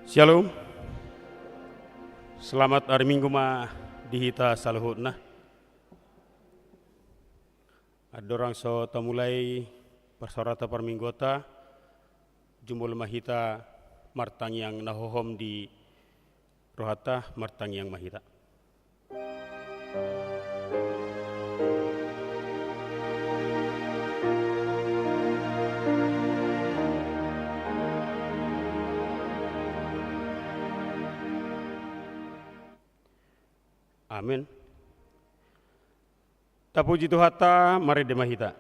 Shalom. Selamat hari Minggu dihita saluhutna. Adorang so tamulai persorata perminggota jumbul mahita martang yang nahohom di rohata martang yang mahita. Amin. Tapuji Tuhata, mari demahita.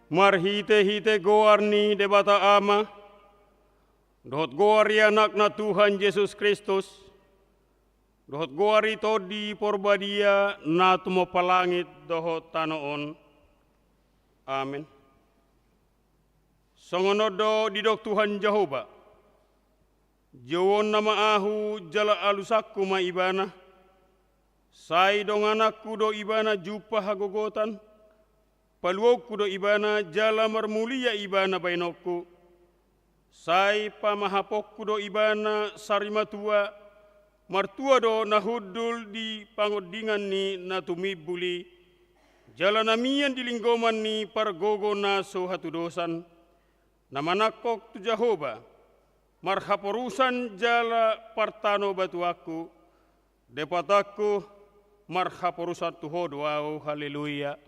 Marhite-hite goarni debata ama, dohot goari anak na Tuhan Yesus Kristus, dohot goari todi porbadia na tumo palangit dohot tanoon. Amin. Songonodo didok Tuhan Jehovah, jawon nama ahu jala alusakku ma ibana, sai dong anakku do ibana jupa hagogotan, paluokku do ibana jala marmulia ibana bainokku, sai pamahapokku do ibana sarimatua, martua do nahudul di pangodingan ni natumibuli, jala namian di linggoman ni pargogo na so hatudosan, namanakok tu Jehovah, marhaporusan jala partano batuaku, depataku marhaporusan tuho doau, haleluya.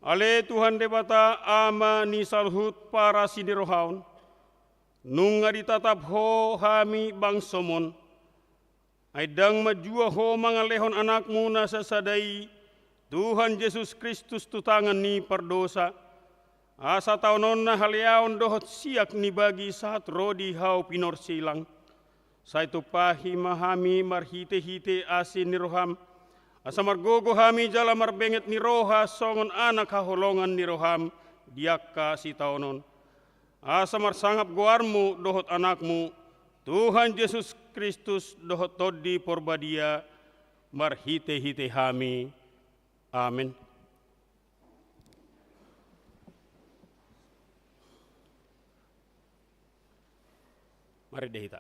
Ale Tuhan debata ama ni salhut para sidirohaun, nung aditatap ho hami bangsomon, ay dang majua ho mga lehon anakmu na sasadai, Tuhan Yesus Kristus tutangan ni pardosa, asa taunon na haliaon dohot siak ni bagi saat rodi hau pinor silang, sa ito pahi mahami marhite-hite asin ni roham, asa margogo hami jala marbenget ni roha songon anak haholongan ni roham diakka si taunon. Asa marsangap goarmu dohot anakmu, Tuhan Yesus Kristus dohot todi porbadia marhite-hite hami. Amin. Mari dehita.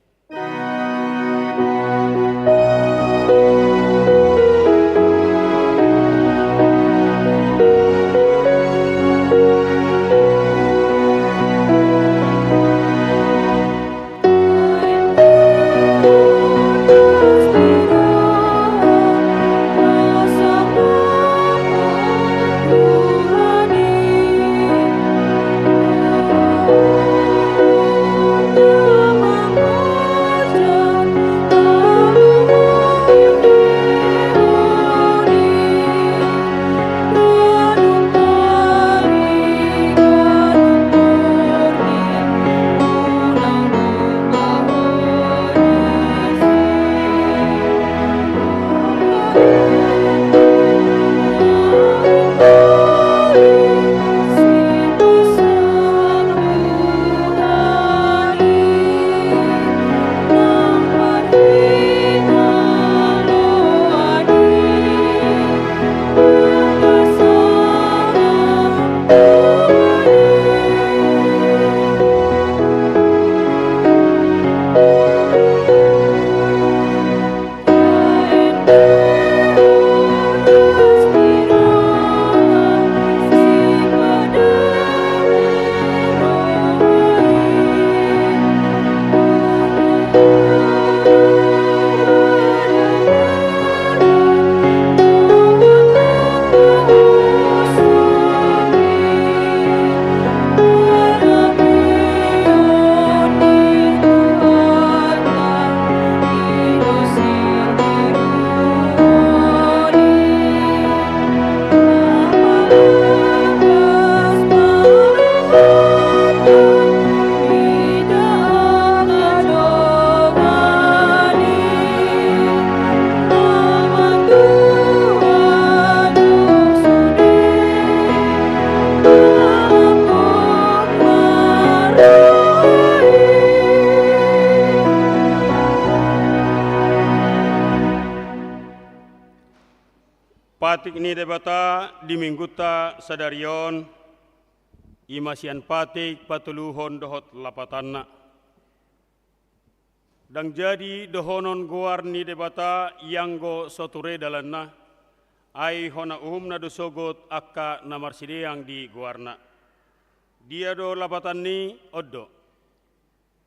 Patik ni debata di mingguta sadarion imasian patik patuluhon dohot lapatanna. Dang jadi dohonon goar ni debata yang go soture dalanna ai hona na dosogot akka namarsideang di goarna. Dia do lapatan ni oddo.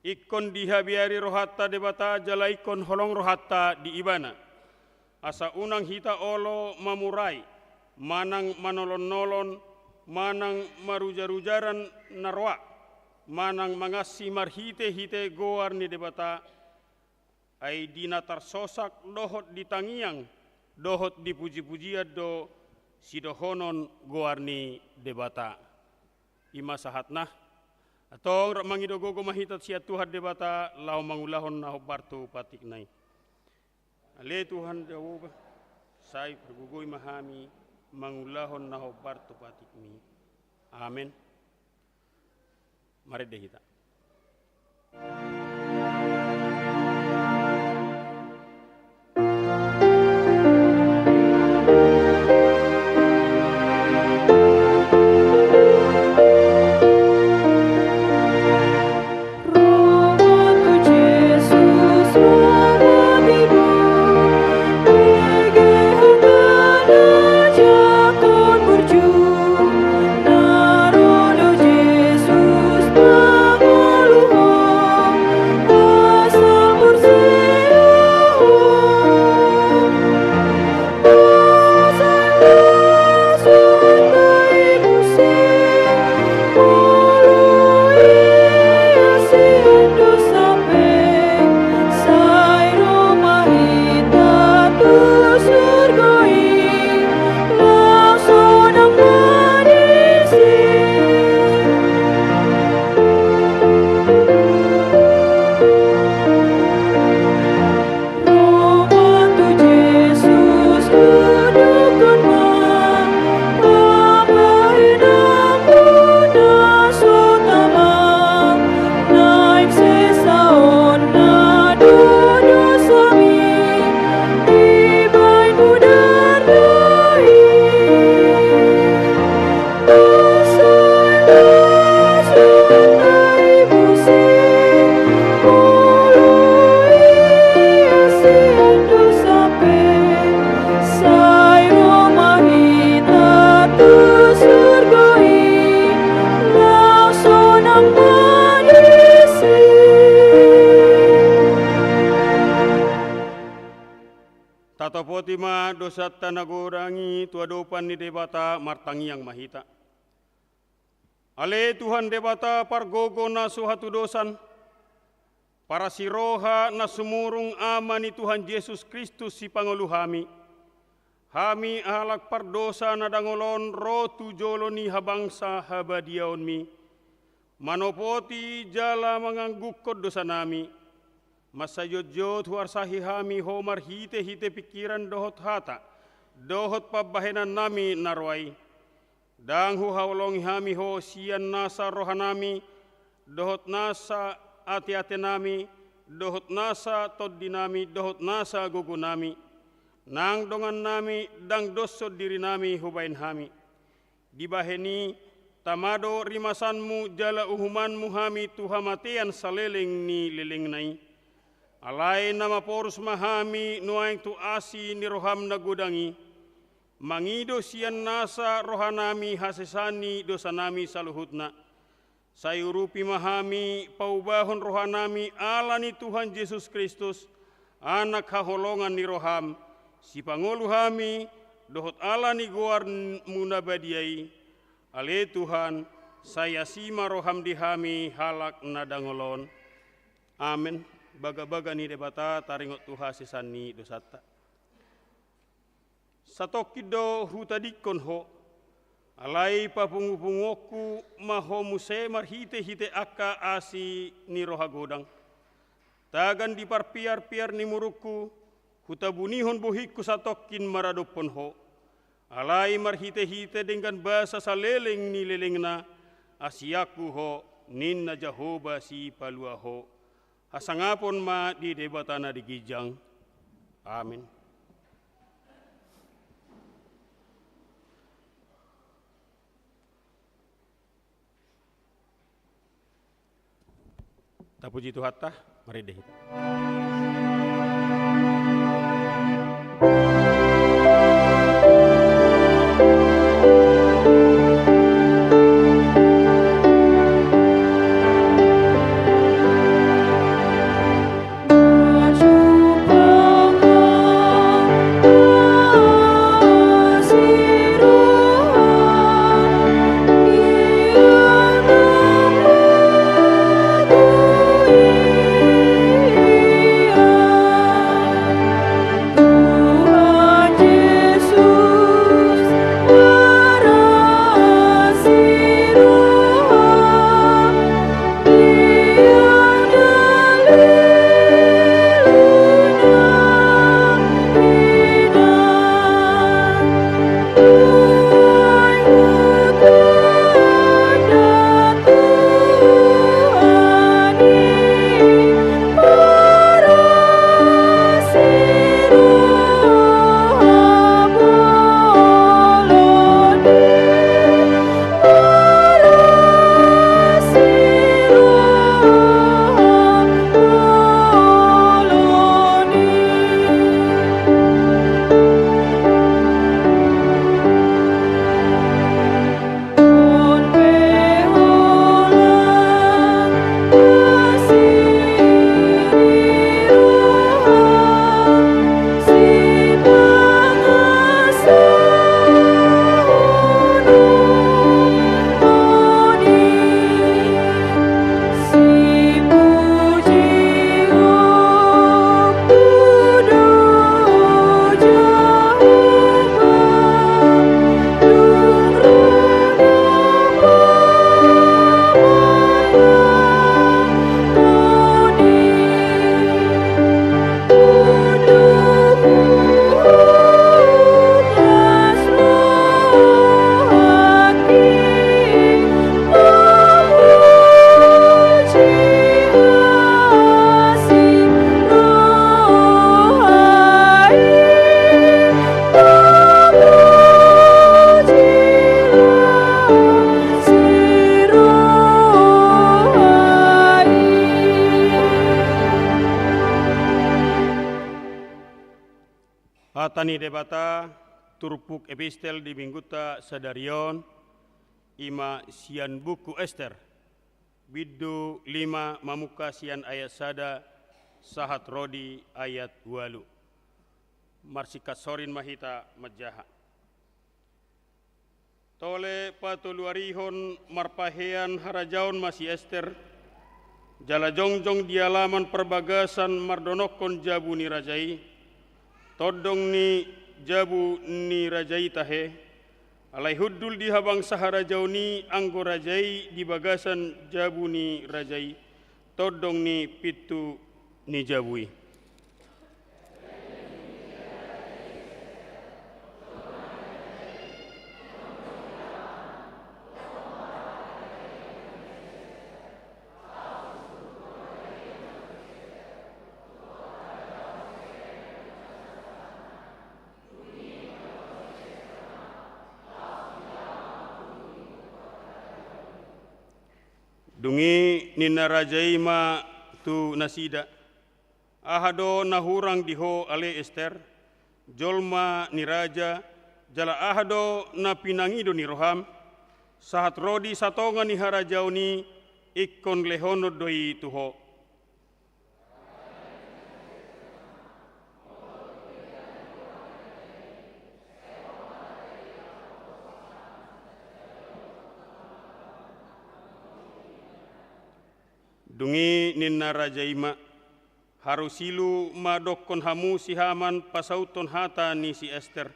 Ikon dihabiari rohatta debata jala ikon holong rohatta di ibana. Asa unang hita olo mamurai, manang manolon-nolon, manang marujar-rujaran narwa, manang mangasi marhite-hite goar ni debata, ay dinatar sosak dohot ditangiang, dohot dipuji-pujian do sidohonon goar ni debata. Ima sahatna, atong mangidogogo mahitat siya Tuhan debata, lau mangulahon na bartu patik nai. Ale Tuhan Jehovah, saya pergugui mahami mangulahon na bartu patik mi. Amin. Mari dehita. Potima dosat tanagorangi tuadopan ni debata martangi yang mahita. Ale Tuhan debata pargogo na suhatu dosan, para siroha na sumurung ama ni Tuhan Yesus Kristus si Pangulu hami. Hami ahalak pardosa na dangolon rotu jolo ni habangsa habadiaon mi. Manopoti jala manganggukod dosa nami. Masayod-yod huarsahi hami homar hite-hite pikiran dohot hata, dohot pabahenan nami narway. Dang huhawlong hami ho siyan nasa rohanami, dohot nasa ati-ati nami, dohot nasa toddi nami, dohot nasa gugu nami. Nang dongan nami, dang dosod diri nami hubain hami. Dibaheni, tamado rimasanmu jala uhumanmu hami tuhamatian saleleng ni leleng nai. Alai nama porus mahami nuaing tu asi ni roham na gudangi. Mangido siyan nasa rohanami hasesani dosa nami saluhutna. Sayurupi mahami paubahon rohanami ala ni Tuhan Yesus Kristus. Anak haholongan ni roham. Si Pangulu hami dohot ala ni goar munabadiai. Ale Tuhan saya sima roham dihami halak nadangolon. Amin. Baga-baga ni debata taringot Tuhan sesani dosata. Satokido hutadikon ho, alai papungu-pungoku maho muse marhite-hite akka asi ni roha godang. Tagan di parpiar-piar ni muruku, hutabunihon buhikku satokin maradopon ho. Alai marhite-hite dengan bahasa saleleng ni lelengna, asiaku ho, ninna Jehovah si palua ho. Hasangapon ma di debatana di gijang. Amin. Tapuji Tuhan tah, mari deh. Hatani debata turpuk epistel di mingguta sadarion ima sian buku Ester biddu 5 mamuka sian ayat sada sahat rodi ayat 8 marsikat sorin mahita majaha tole patuluarihon marpahean harajaon masih Ester jala jongjong di alaman perbagasan mardonokon jabu ni rajai todong ni jabu ni rajai tahe alai huddul di habang saharajau ni anggo rajai di bagasan jabu ni rajai todong ni pitu ni jabui dungi nina rajai ma tu nasida ahado nahurang diho ale Ester jolma ni raja jala ahado na pinangido ni roham sahat rodi satonga ni harajau ni ikon lehono doi tuho dungi ninna rajaima harusilu madokon hamu si Haman pasauton hata ni si Ester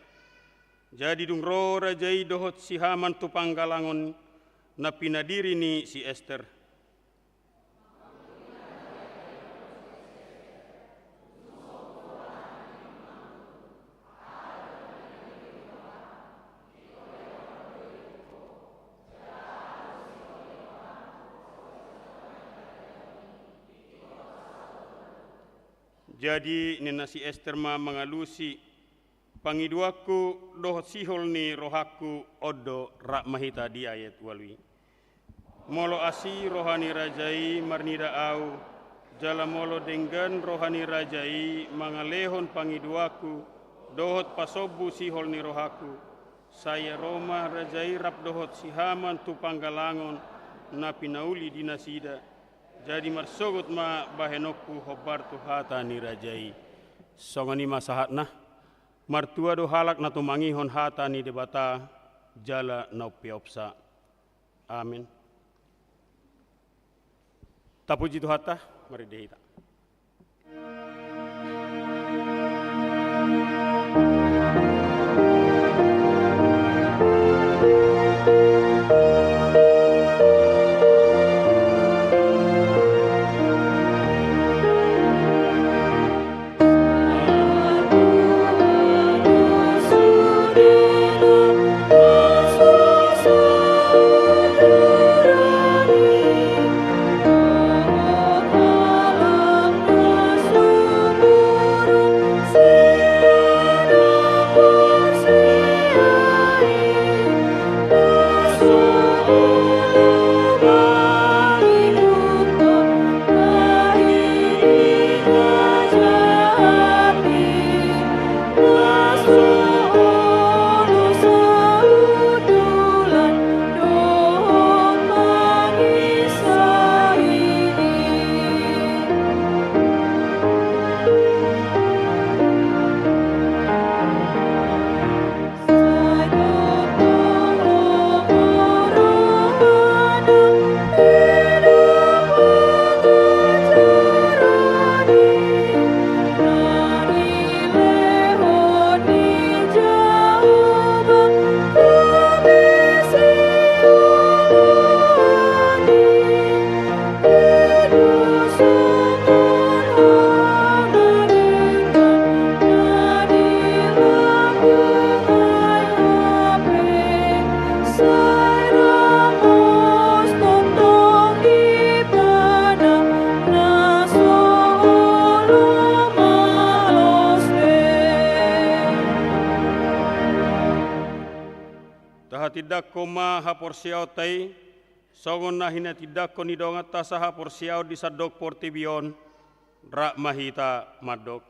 jadi dungro rajai dohot si Haman tu panggalangon na pinadiri ni si Ester jadi nina si Ester ma mengalusi pangiduaku doh sihol ni rohaku odo rak mahita di ayat walwi molo asi rohani rajai marnida au jalamolo dengan rohani rajai mangalehon pangiduaku dohot pasobu sihol ni rohaku saya Roma rajai rap dohot sihaman tu panggalangon na pinauli dinasida jadi marsogot ma bahenokku hobar tu hata ni rajai songani masahat nah martua do halak na tumangihon hata ni debata jala na piopsa amin. Tapuji Tuhan ta, mari dehita. Tidak koma haporsiao tai songon na hina tidak ko ni dongat ta sa haporsiao di sadok portibion rak mahita madok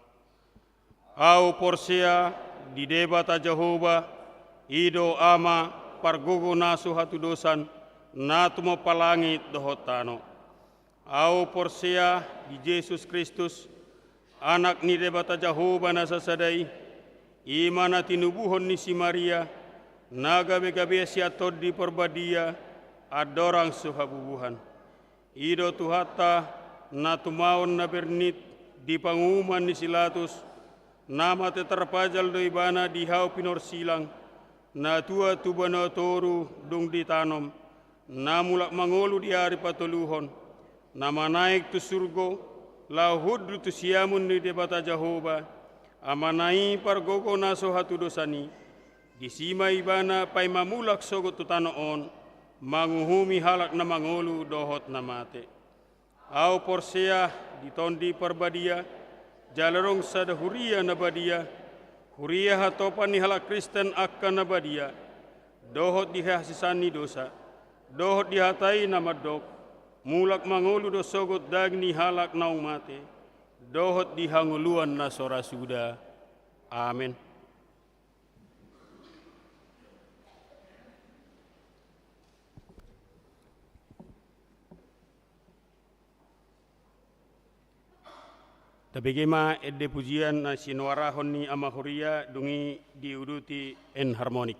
au porsia di debata Jehova ido ama pargogo nasu hatu dosan natumo palangit dohotano au porsia di Yesus Kristus anak ni debata Jehova nasa sadai imana tinubuhon ni si Maria naga-gabe siatod di perbadia adorang suhabubuhan. Ido tuhata na tumaon na bernit di panguman ni silatus nama terpajal do ibana di hau pinor silang na tua tubana toru dung ditanom na mulak mangolu di hari patuluhon nama naik tu surgo lahudru tu siamun ni debata Jehova amanai pargogo naso hatu dosani di sima ibana pai mamulak sogot tutanoon manguhumi halak na mangolu dohot na mate au porsea di tondi perbadia jalarong sada huria na badia huria hatopan ni halak Kristen akan na badia dohot dihasisani dosa dohot dihatai na madok mulak mangolu do sogot dagni halak na umate dohot dihanguluan na sora suda amin. Tabigema edde pujian na sinwara honni amahuria dungi diuduti en harmonik.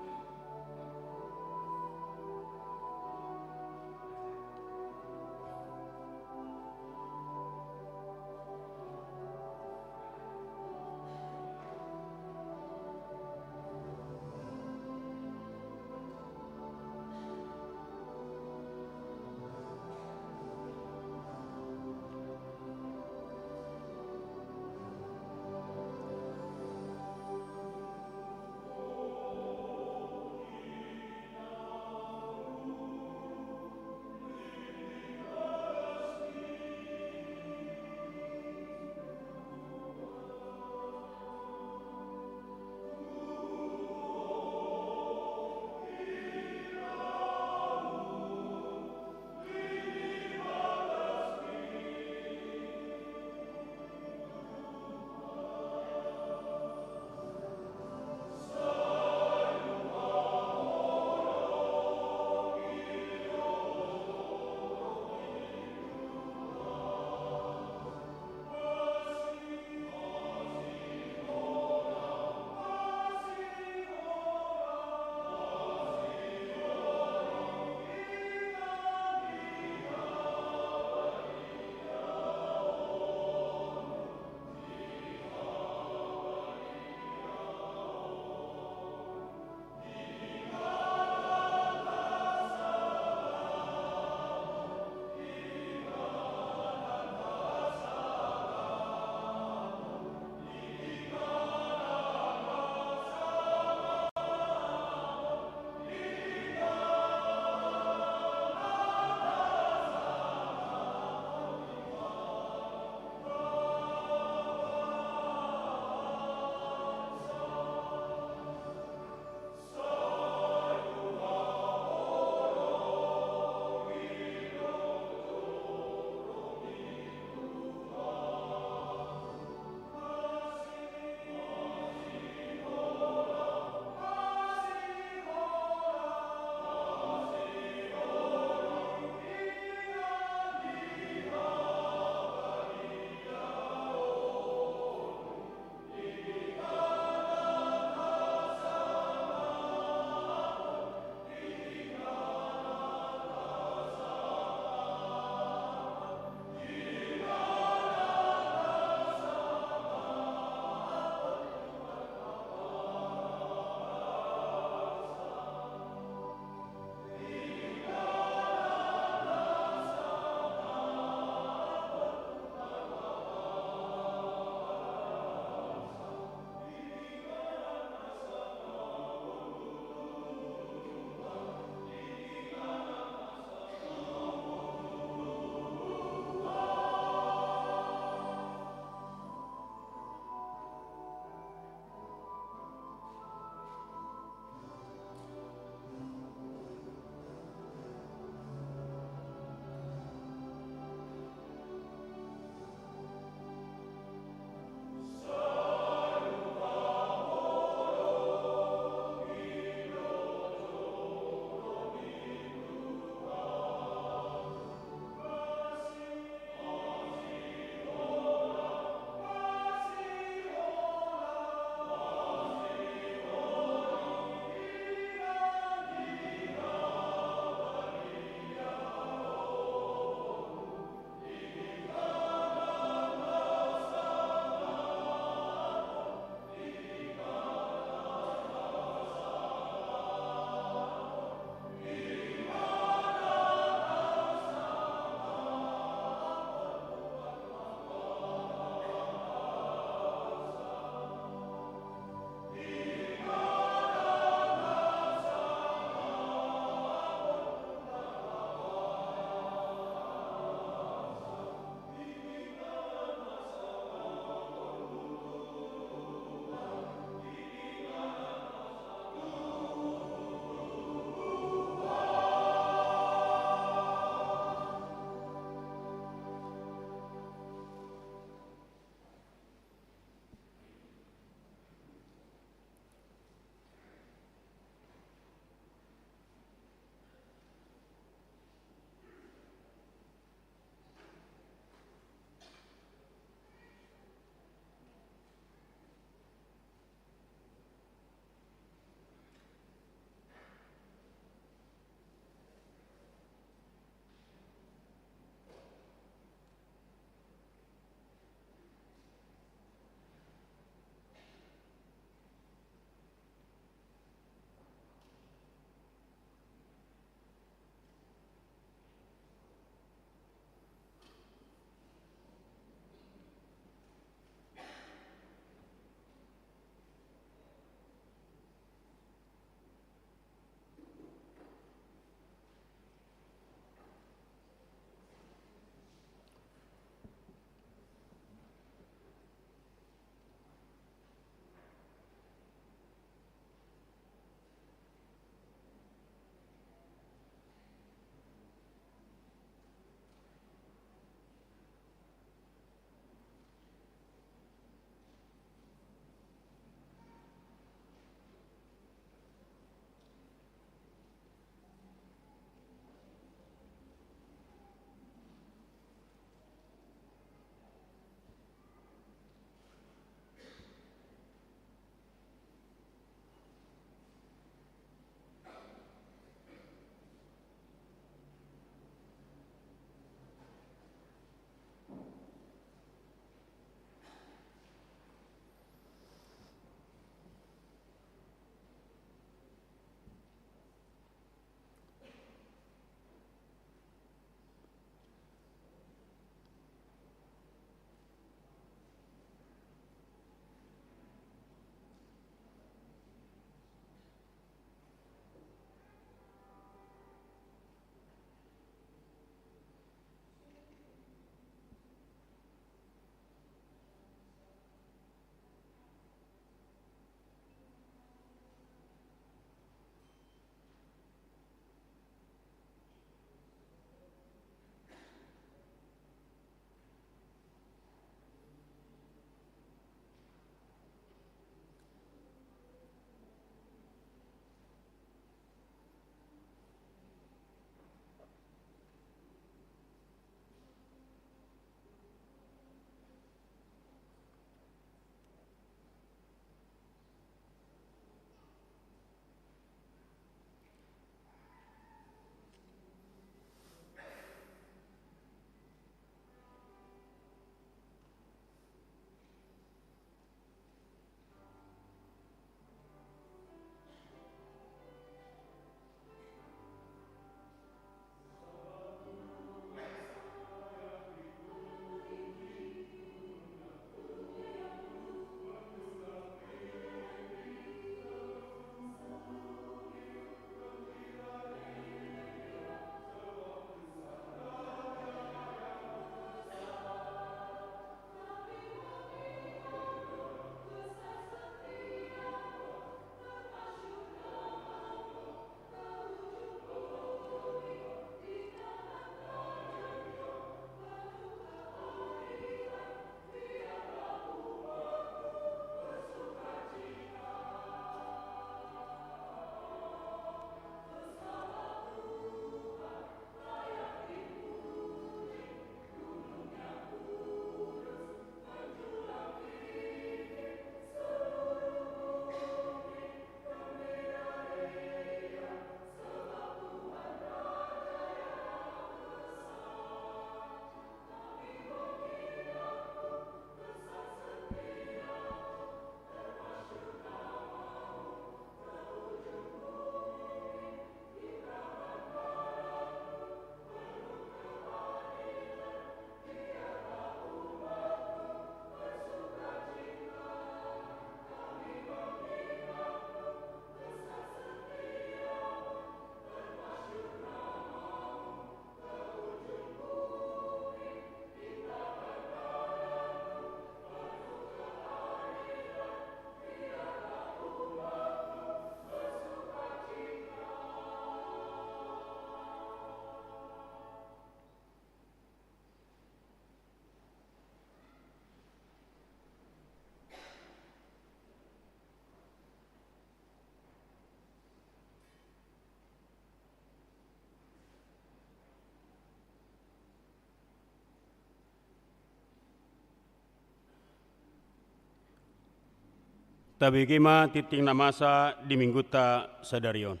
tabegema titing namasa di mingguta sadarion.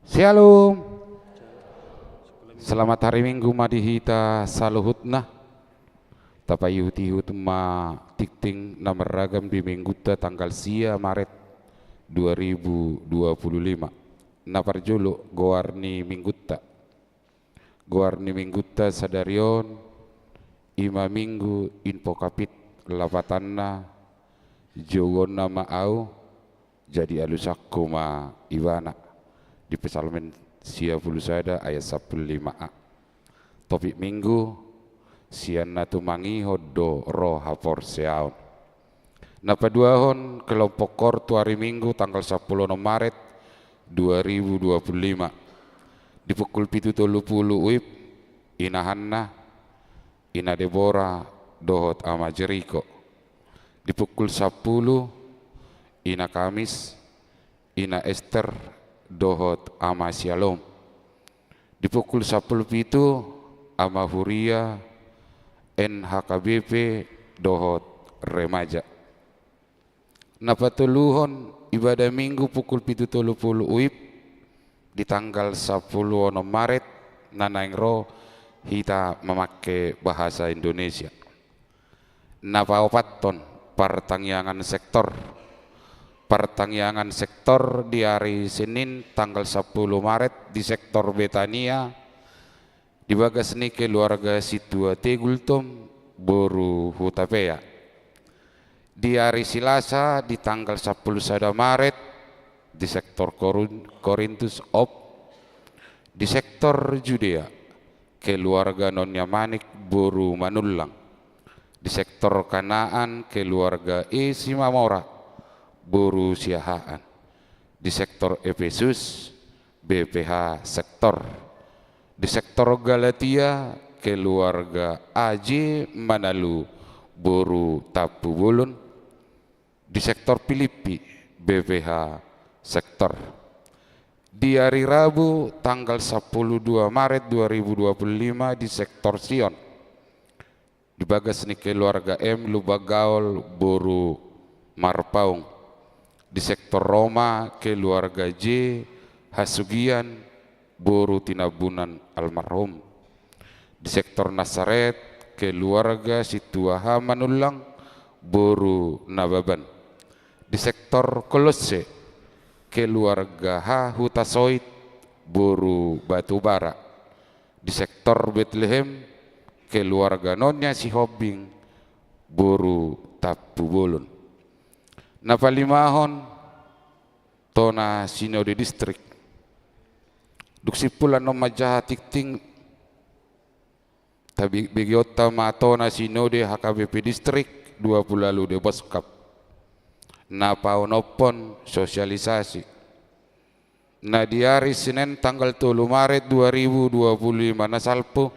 Shalom. Selamat hari Minggu madihita saluhutna. Tapayuti hutma tikting nomor ragam di mingguta tanggal sia Maret 2025. Naparjulu goarni mingguta. Goarni mingguta sadarion ima minggu info kapit lapatanna jowona maau jadi alusakku ma iwana. Di Psalmen sia pulusada ayat 15a. Topik minggu siana tumangi hodo roh hapor seaun. Napaduahon kelompok kortu hari Minggu tanggal 10 Maret 2025. Di pukul 7.30 wib inahanna ina Debora dohot ama Jeriko. Di pukul 10 ina Kamis ina Esther dohot ama Shalom. Di pukul 10 itu ama Huria NHKBP dohot remaja. Napatuluhon ibadah minggu pukul 7.30 wib di tanggal 10 Maret nanaingro kita memakai bahasa Indonesia. Napaopaton pertangyangan sektor di hari Senin tanggal 10 Maret di sektor Betania di bagas ni keluarga Situa Tegultom Boru Hutapea. Di hari Selasa di tanggal 10 Maret di sektor Korintus Op di sektor Judea keluarga Nonya Manik Boru Manullang. Di sektor Kanaan keluarga Simamora Boru Siahaan. Di sektor Efesus BPH sektor. Di sektor Galatia keluarga AJ Manalu Boru Tapu Bulun. Di sektor Filipi BPH sektor. Di hari Rabu tanggal 12 Maret 2025 di sektor Sion di bagas ni keluarga M Lubagaol Boru Marpaung. Di sektor Roma keluarga J Hasugian Boru Tinabunan almarhum. Di sektor Nasaret keluarga Situaha Manullang Boru Nababan. Di sektor Kolose keluarga H Hutasoit Boru Batubara. Di sektor Bethlehem keluarga Nonya Sihobing Boru Tapubulun. Napalimahon tona Sinode Distrik duksipulan no majaha tikting tabi begiota matona Sinode HKBP Distrik 20 lalu de Boskap. Napaonopon sosialisasi na di hari Senin tanggal 3 Maret 2025 nasalpo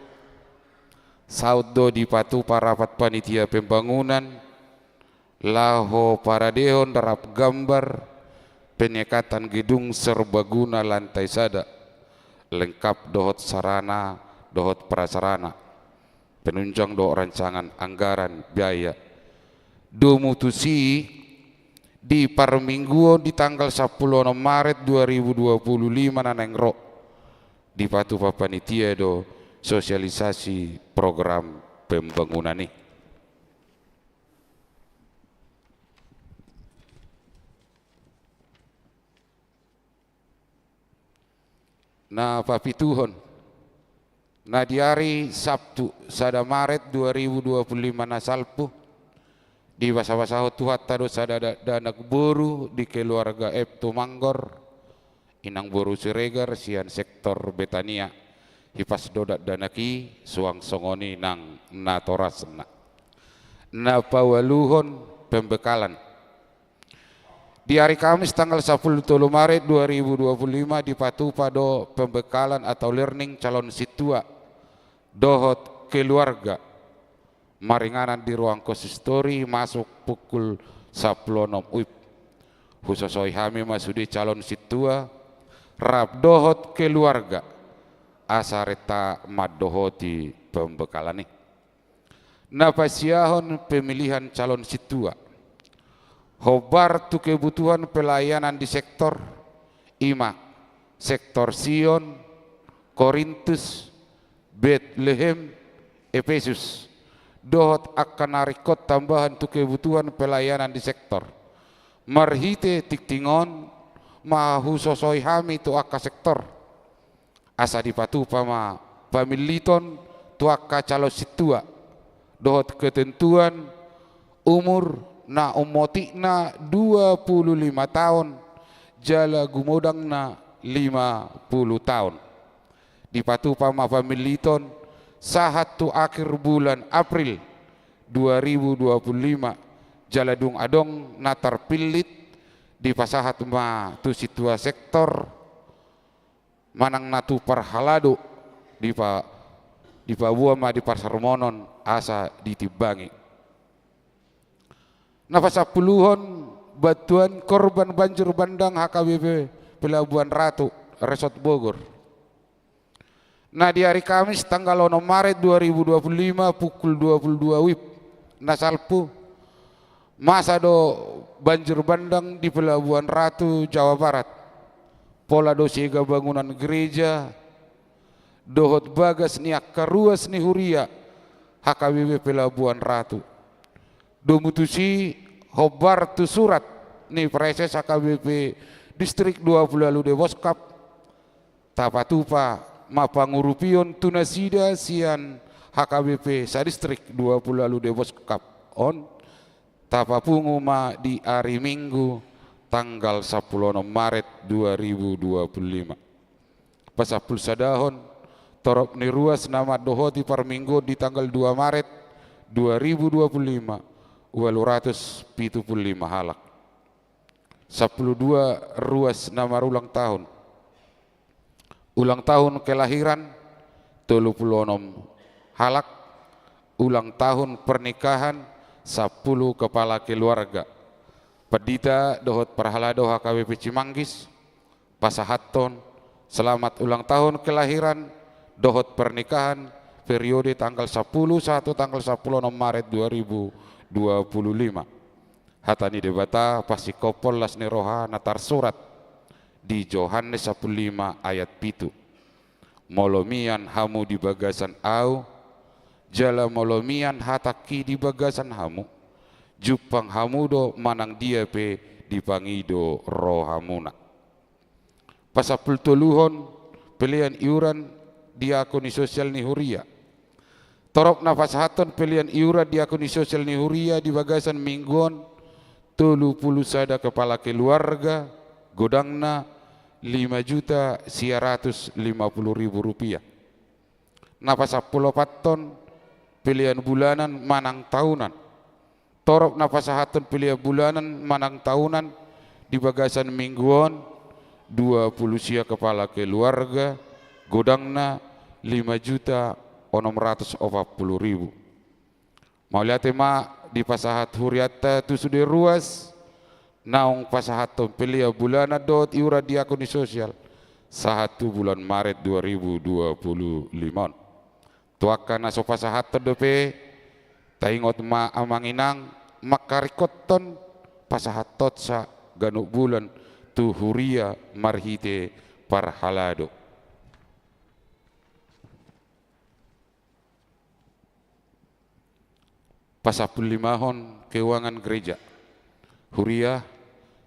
saudo di patu parapat panitia pembangunan laho paradehon darap gambar penyekatan gedung serbaguna lantai sada lengkap dohot sarana dohot prasarana penunjang dohot rancangan anggaran biaya domutusi di parmingguo di tanggal 10 Maret 2025 nanengro di patu papanitia do sosialisasi program pembangunan ini. Nah papituhon nah di hari Sabtu sada Maret 2025 nasalpu di basa-basa tuhat tado sada dana boru di keluarga Epto Manggor inang boru Siregar sian sektor Betania hipas dodak danaki suang songoni nang natorasna na pawaluhon pembekalan. Di hari Kamis tanggal 10 Maret 2025 di Patu Pado pembekalan atau learning calon situa dohot keluarga maringanan di ruang konsistori masuk pukul 10 wib. Khususoi kami masudi calon situa rap dohot keluarga asareta madohoti pembekalani. Napasiahon pemilihan calon situa. Hobar tu kebutuhan pelayanan di sektor ima, sektor Sion, Korintus, Bethlehem, Efesus. Dohot akan narikot tambahan tu kebutuhan pelayanan di sektor marhite tiktingon mahu sosoi hami tu akka sektor asa dipatu pama pamiliton tu akka calo situa dohot ketentuan umur na umoti na 25 tahun jala gumodang na 50 tahun dipatu pama pamiliton sahat tu akhir bulan April 2025 jaladung adong natar pilit di pasahat ma tu situa sektor manang natu parhalado di buah ma di Pasarmonon asa ditibangi. Napasa puluhan batuan korban banjir bandang HKBP Pelabuhan Ratu Resort Bogor. Nah di hari Kamis tanggal 6 Maret 2025 pukul 22 WIB nasalpu masa do banjir bandang di Pelabuhan Ratu Jawa Barat. Pola do siaga bangunan gereja dohot bagas niak karuas ni huria HKBP Pelabuhan Ratu. Do mutusi hobar tu surat ni preses HKBP Distrik 20 lalu de Boskap tapatupa mapangurupion tunasida sian HKBP sa distrik 20 lalu de Boskap on tapapungu ma di hari Minggu tanggal 10 Maret 2025 pasapul sadahon torop ni ruas nama dohoti par minggu di tanggal 2 Maret 2025 75 halak 12 ruas nama ulang tahun kelahiran 36 halak ulang tahun pernikahan 10 kepala keluarga pedita dohot parhalado HKBP Cimanggis pasahaton selamat ulang tahun kelahiran dohot pernikahan periode tanggal 10 tanggal 10 Maret 2025 hatani debata pasikopol lasni roha natar surat di Yohanes 15 ayat 7 molomian hamu di bagasan au jala molomian hataki di bagasan hamu jupang hamudo manang dia pe dipangido rohamuna pasapul toluhon pilihan iuran diakoni sosial ni huria torok nafas haton pilihan iuran diakoni sosial ni huria di bagasan mingguan 30 sada kepala keluarga godangna 5.950.000 rupiah. Nafas 10 ton pilihan bulanan manang tahunan. Torok nafas haton pilihan bulanan manang tahunan di bagasan mingguan 20 sia kepala keluarga godangna 5.640.000. Mauliate ma di pasahat huriata tu sudah ruas naung pasahaton pelia bulana dot iura diakoni sosial 1 bulan Maret 2025 tuaka naso pasahaton dope taingot ma amanginang makarikoton pasahatot sa ganuk bulan tu huria marhite parhalado. Pasapul limahon keuangan gereja huria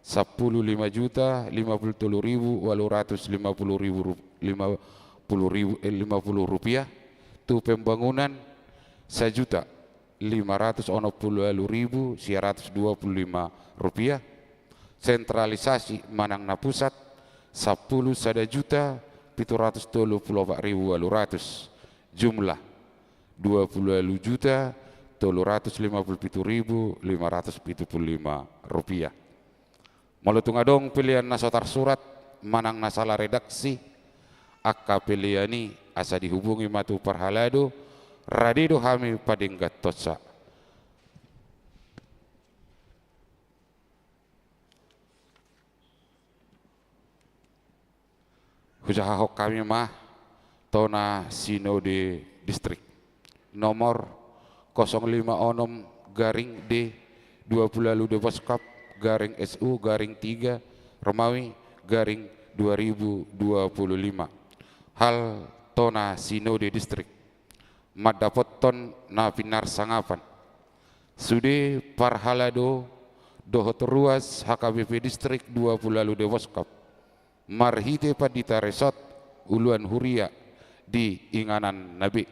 15.053.850 rupiah tu pembangunan 1.560.925 rupiah sentralisasi manang na pusat 10.734.800 jumlah 20.357.575 rupiah. Malutung adong pilihan nasotar surat manang nasalah redaksi akka piliani asa dihubungi matu parhalado radido hami padinggat tosa. Hujahahok kami mah Tona Sinode Distrik nomor 050-D 20 Romawi garing 2025 hal Tona Sinode Distrik Madapoton na pinar sangapan Sude parhalado dohot ruas HKBP Distrik 20 marhite padita resort uluan huria di Inganan Nabi.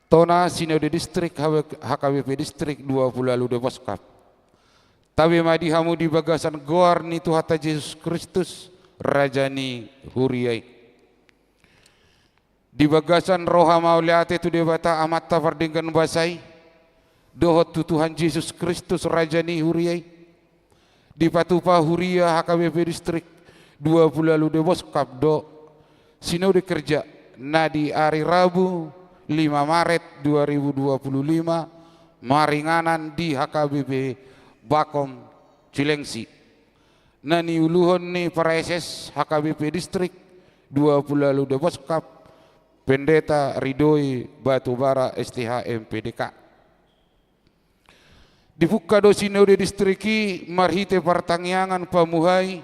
Tona Sinode Distrik HKBP Distrik 20 Tabe madihamu di bagasan goar ni Tuhata Yesus Kristus Rajani Huriai. Di bagasan roha mauliate tu debata amat tafardingkan basai dohot tu Tuhan Yesus Kristus Rajani Huriai. Di patupa Huria HKBP Distrik 20 do Sinode kerja nadi hari Rabu 5 Maret 2025 maringanan di HKBP Bakom Cilengsi nani uluhon ni Pareses HKBP Distrik 20 Pendeta Ridoi Batubara STHM PDK dibuka do Sinode Distriki marhite pertangyangan pamuhai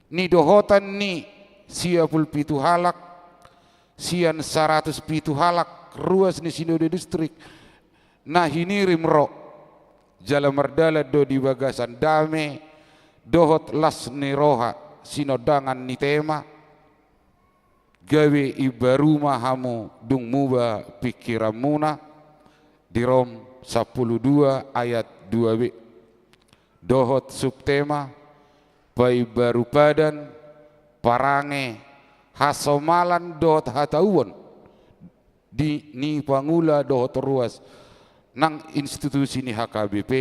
ni dohotan ni siapul pitu halak sian 100 pitu halak ruas ni Sinode Distrik nah hinirim ro jala merdala do di bagasan dame dohot las ni roha sinodangan ni tema gawe ibaruma hamu dung muba pikiramuna di Rom 12 ayat 2b dohot subtema pai baru padan parange hasomalan dohot hatauon di ni pangula dohot ruas nang institusi ni HKBP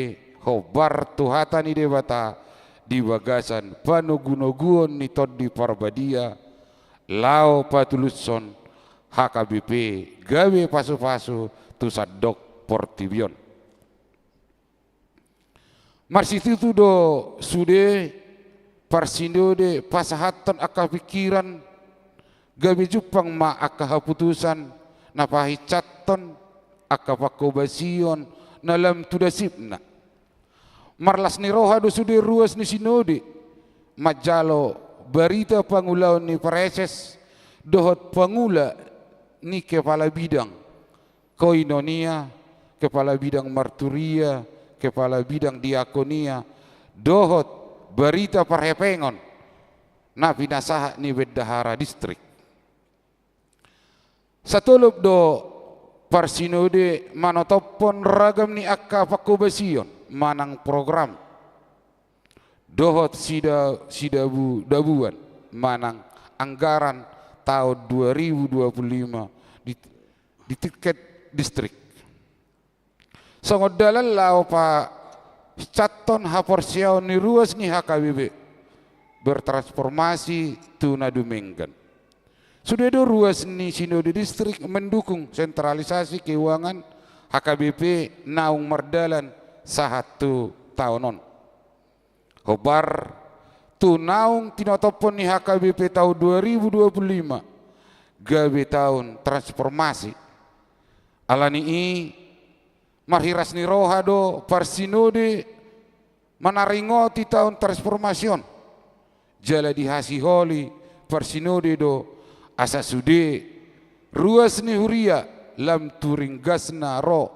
hobar tuhata ni debata di bagasan panugunoguon ni todi parbadia lao patuluson HKBP gawe pasu-pasu tusadok portibion marsitu do sude parsinode pasahatan aka pikiran gawe jupang ma aka haputusan napahi catton aka pakobasion nalam tudasipna marlas ni roha do sude ruas ni sinode majalo berita pangulaon ni Pareses dohot pangula ni kepala bidang koinonia kepala bidang marturia kepala bidang diakonia dohot berita parhepengon na pinasaha ni Bendahara Distrik satulup do parsinode manotopon ragam ni akka pakobasion manang program dohot sidabu dabuan manang anggaran tahun 2025 di tiket distrik songodalan lao pa caton haporsiao ni ruas ni HKBP bertransformasi tuna dumenggan sudah ada ruas ni Sinode Distrik mendukung sentralisasi keuangan HKBP naung merdalan sahatu tahunon hobar tu naung tinotopon ni HKBP tahun 2025 gawe tahun transformasi alani i marhiras ni roha do parsinode manaringoti tahun transformasion jala dihasiholi parsinode do asa sude ruas ni huria lam turing gasna ro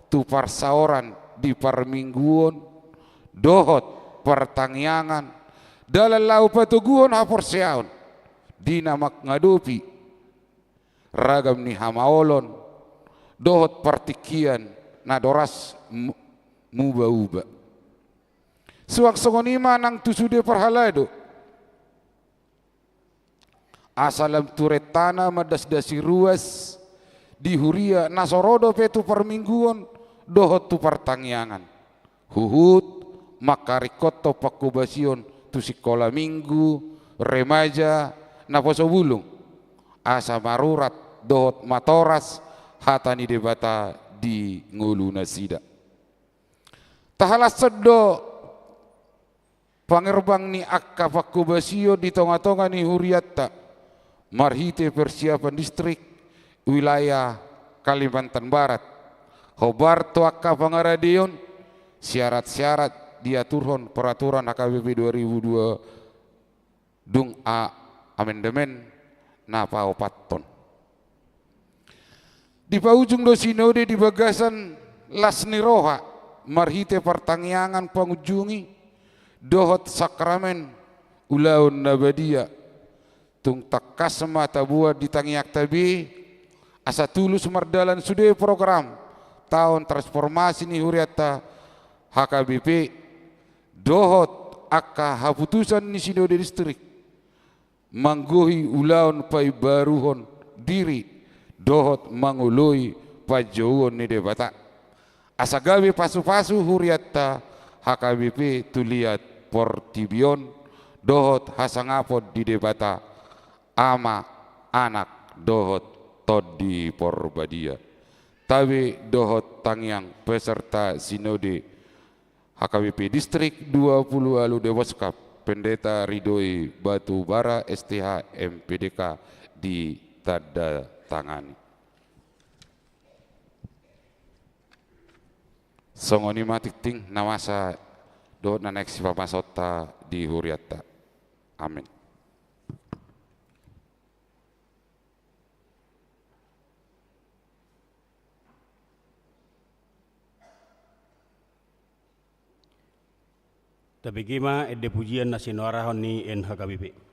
tu parsaoran di parmingguon dohot pertangyangan dalam lau patuguon haporseaon dinamak ngadupi ragam ni hamaolon dohot partikian nadoras muba-uba suak songonima nang tusude parhalado asalam turetana madas-dasi ruas di huria nasorodo petu permingguon dohot tu pertangyangan huhut makarikoto pakubasion tu sekolah minggu remaja naposo bulung asa marurat dohot matoras hatani debata di ngulu nasida tahalas sedo pangerbang ni akka pakubasio di tonga-tonga ni huriatta marhite persiapan distrik wilayah Kalimantan Barat hobarto akka pangaradion syarat-syarat diaturhon peraturan HKBP 2002 dung a amandemen na paopatton di paujung do sinode di bagasan lasniroha marhite pertangyangan pangujungi dohot sakramen ulaun nabadia tung takas semata buat ditangyak tabi asa tulus mardalan sude program tahun transformasi ni huriata HKBP dohot akka haputusan ni sinode distrik mangguhi ulaun pai baruhon diri dohot mangului pajauon ni debata asa gawe pasu-pasu huriata HKBP tuliat portibion dohot hasangapod di debata ama anak dohot todi porbadia tawi dohot tangyang peserta sinode HKBP distrik 20 alu dewoskap pendeta Ridhoi Batubara STH MPDK di tanda tangani songoni matik ting namasa do nanek si pamasota di huriata amin. Tabigima ede pujian na sinuarahon ni NHKBP.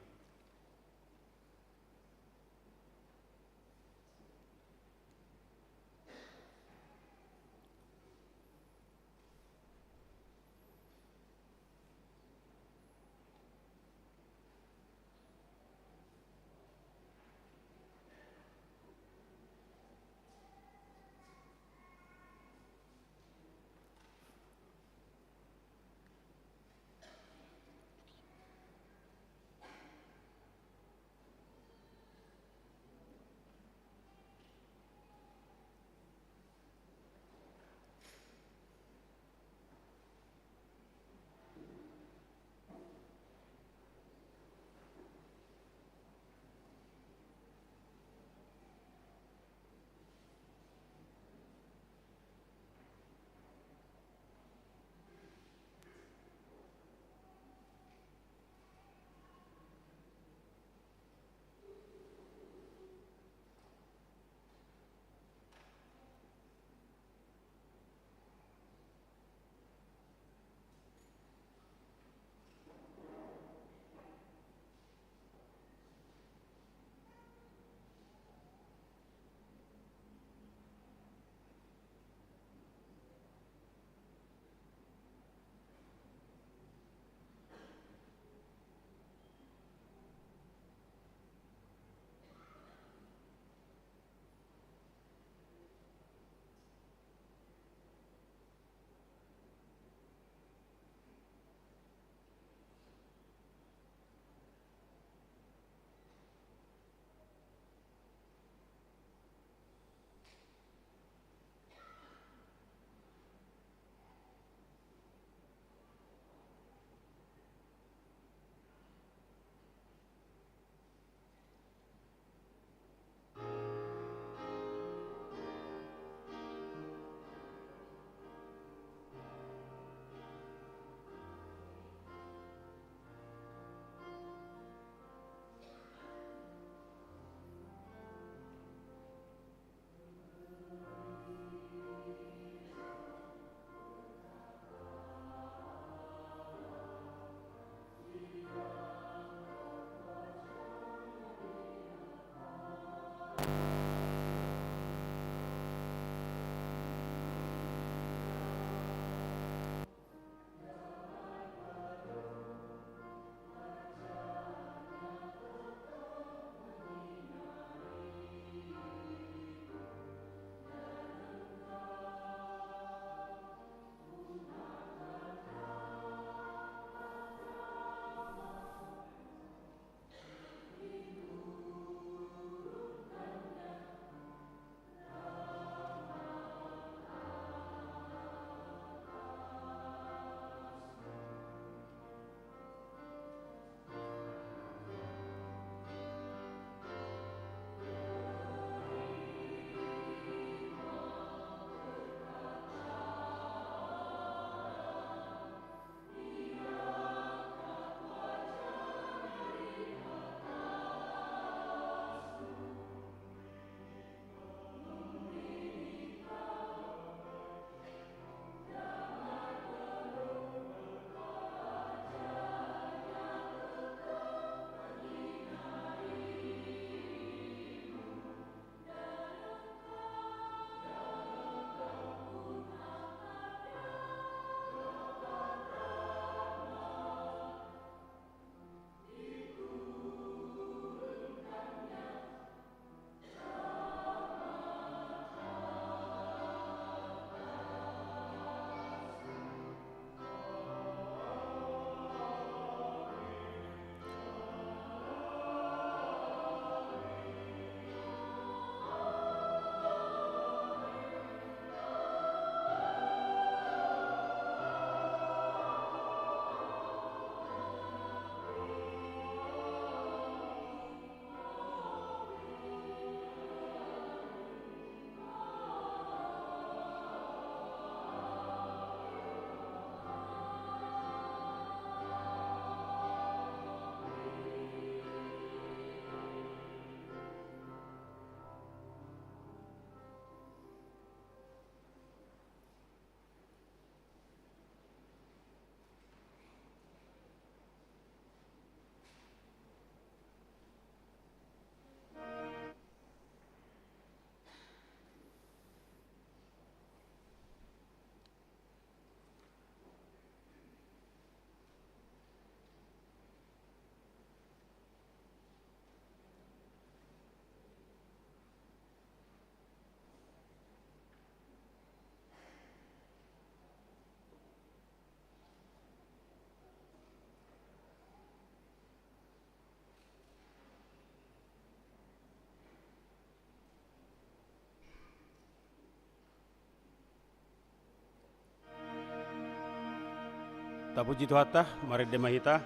Tapuji Tuhatah, mari demahita,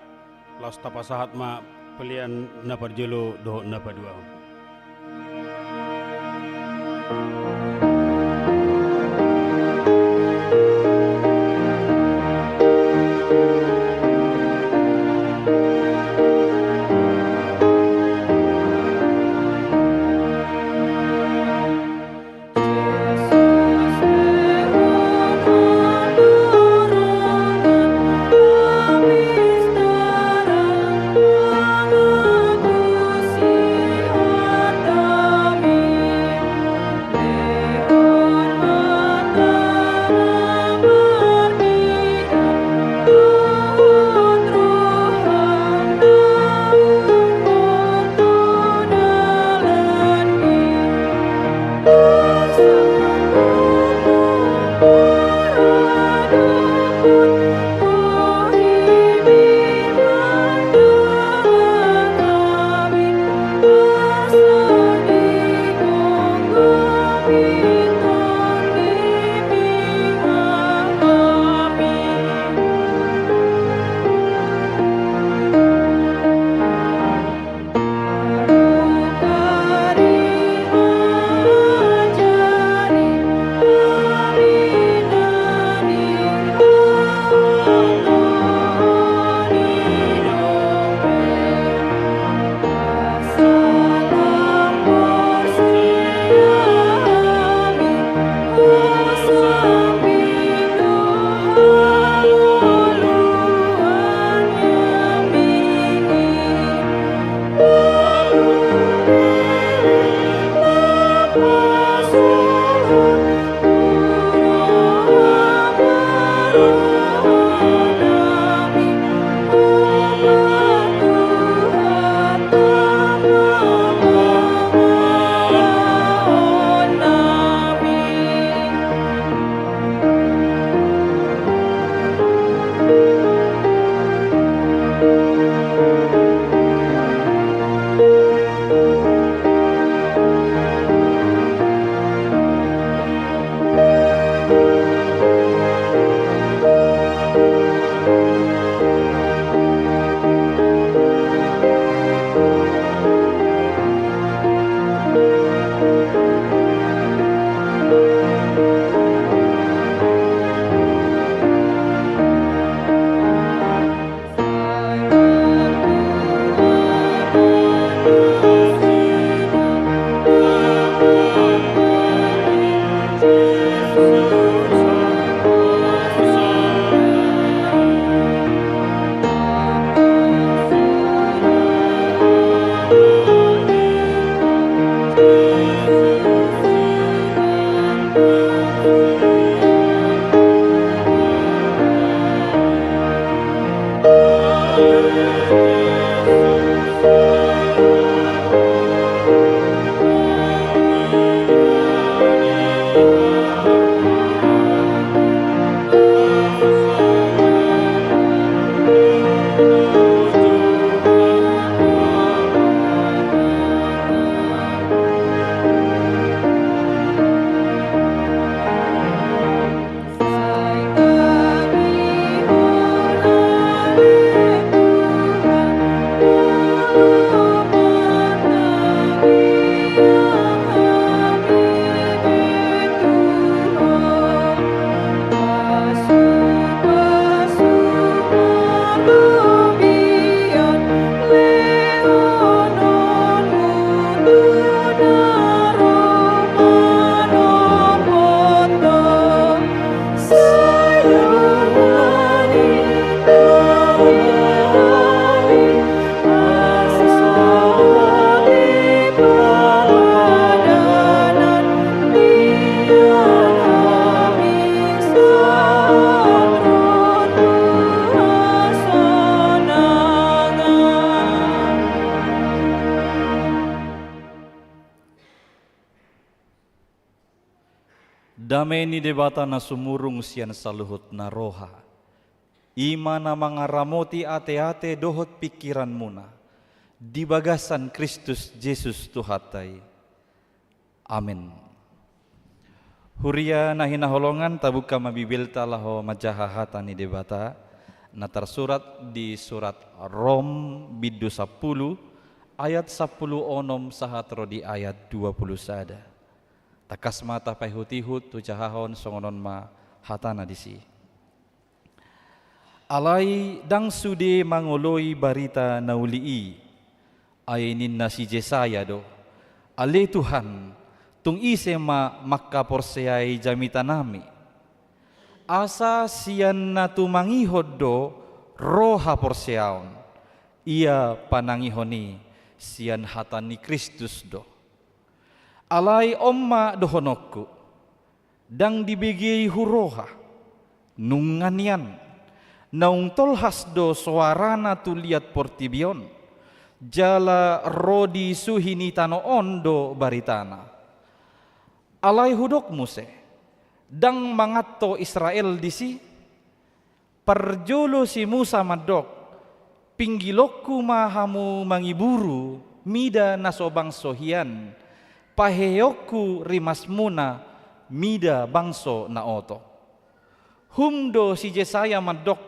laus tapasahat ma pelian na parjelo doho na padua. Damai ni debata na sumurung sian saluhut na roha. Ima na mga ramoti ate-ate dohot pikiran muna. Di bagasan Kristus Jesus Tuhatay. Amin. Huria na hinaholongan tabuka mabibilta laho majahahata ni debata. Na tersurat di surat Rom bidu 10 ayat 10 onom sahatro di ayat 20 sada. Takas mata pahutihut tu cahahon songonon ma hatana disi. Alai dang sude mangoloi barita naulii ainin nasi Jesaya do. Ale Tuhan tung ise ma makkaporseai jamita nami. Asa sian natu mangihod do roha porseaon. Ia panangihoni sian hatani Kristus do. Alai omma dohonokku dang dibegi huroha nunganian naung tolhas do suarana tu liat portibion jala rodi suhini tano ondo baritana. Alai hudok muse dang mangatto Israel disi parjolo si Musa madok pinggilokku mahamu mangiburu mida nasobang sohian paheyokku rimas muna mida bangso na oto. Humdo si Jesaya madok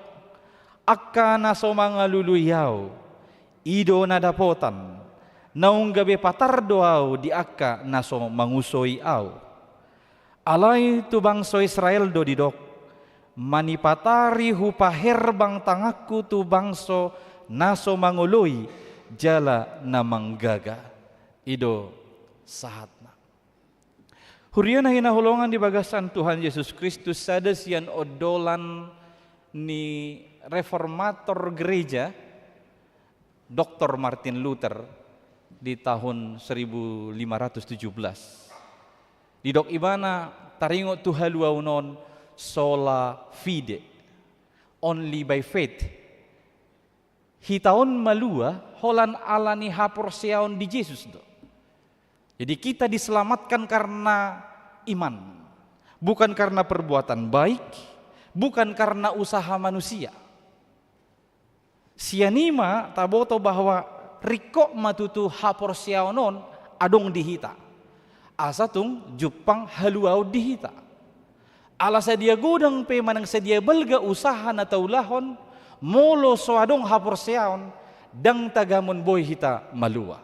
akka naso mangaluluyau ido nadapotan naung gabe patardo au di akka naso mangusoi au. Alai tu bangso Israel do didok manipatari hupaher bang tangakku tu bangso naso mangului jala namanggaga ido sahatna. Huriana hinahulongan di bagasan Tuhan Yesus Kristus sada sian odolan ni reformator gereja Dr. Martin Luther di tahun 1517. Di dok ibana taringo tu haluaunon sola fide, only by faith. Hitaon malua holan alani haporseaon di Yesus do. Jadi kita diselamatkan karena iman, bukan karena perbuatan baik, bukan karena usaha manusia. Sianima taboto bahwa riko matutu haporseaonon adong dihita. Asatung Jepang haluau dihita. Ala sadia godang pe manang sadia belga usaha na taulahon molo soadong haporseaon dang tagamon boy hita malua.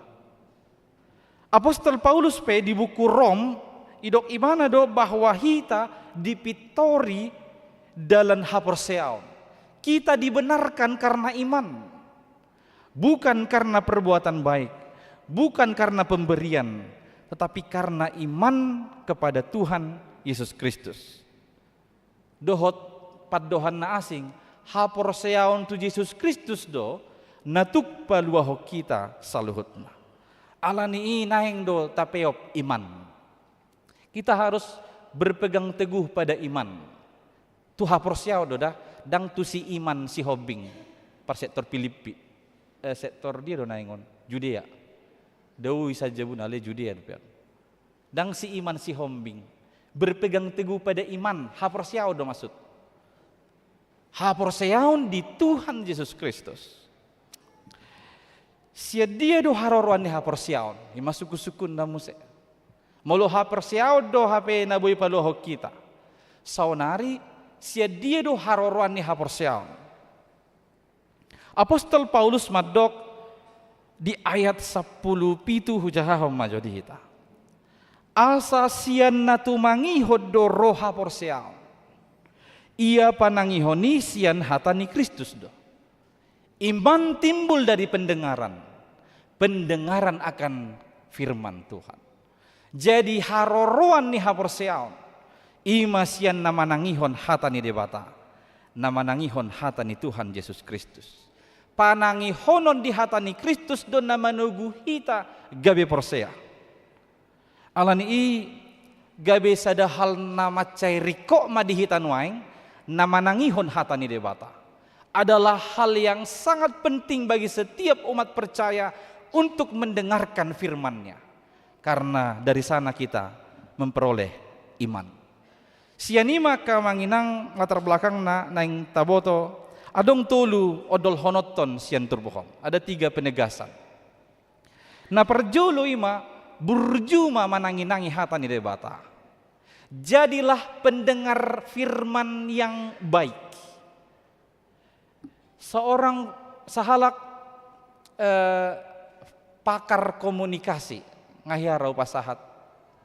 Apostol Paulus pe di buku Rom idok imana do bahwa hita dipitori dalam haporseaon. Kita dibenarkan karena iman, bukan karena perbuatan baik, bukan karena pemberian, tetapi karena iman kepada Tuhan Yesus Kristus. Dohot paddohan na asing haporseaon tu Yesus Kristus do natuk paluaho kita saluhutna. Alani inaeng do tapeop iman. Kita harus berpegang teguh pada iman. Tu haporseao do dah dang tu si iman si hobbing par sektor Filipi sektor dia do naingon Judea. Dawi saja bun ale Judea do. Dang si iman si hombing berpegang teguh pada iman haporseao do maksud. Haporseaon di Tuhan Yesus Kristus. Sia dia do haroruan ni haporseaon, ima suku-sukun na muse. Molo haporseaon do hape na boy paluho kita. Saunari sia dia do haroruan ni haporseaon. Apostol Paulus madok di ayat 10 pitu hujahahom majo di hita. Asa sian natumangihod do roh haporseaon. Ia panangihoni sian hatani Kristus do. Iman timbul dari pendengaran. Pendengaran akan firman Tuhan. Jadi haroroan ni haporseaon. Ima sian namanangihon hatani debata. Namanangihon hatani Tuhan Yesus Kristus. Panangihonon di hatani Kristus do namanugu hita gabe porsea. Alani i gabe sada hal nama cairiko madihitan waing namanangihon hatani debata. Adalah hal yang sangat penting bagi setiap umat percaya untuk mendengarkan firman-Nya. Karena dari sana kita memperoleh iman. Sianima ka manginang latar belakang na naing taboto adong tulu odol honoton sian turbuhon. Ada 3 penegasan. Na perjolo ima burjuma mananginangi hatani debata. Jadilah pendengar firman yang baik. seorang sahalak pakar komunikasi ngahiyara upasahat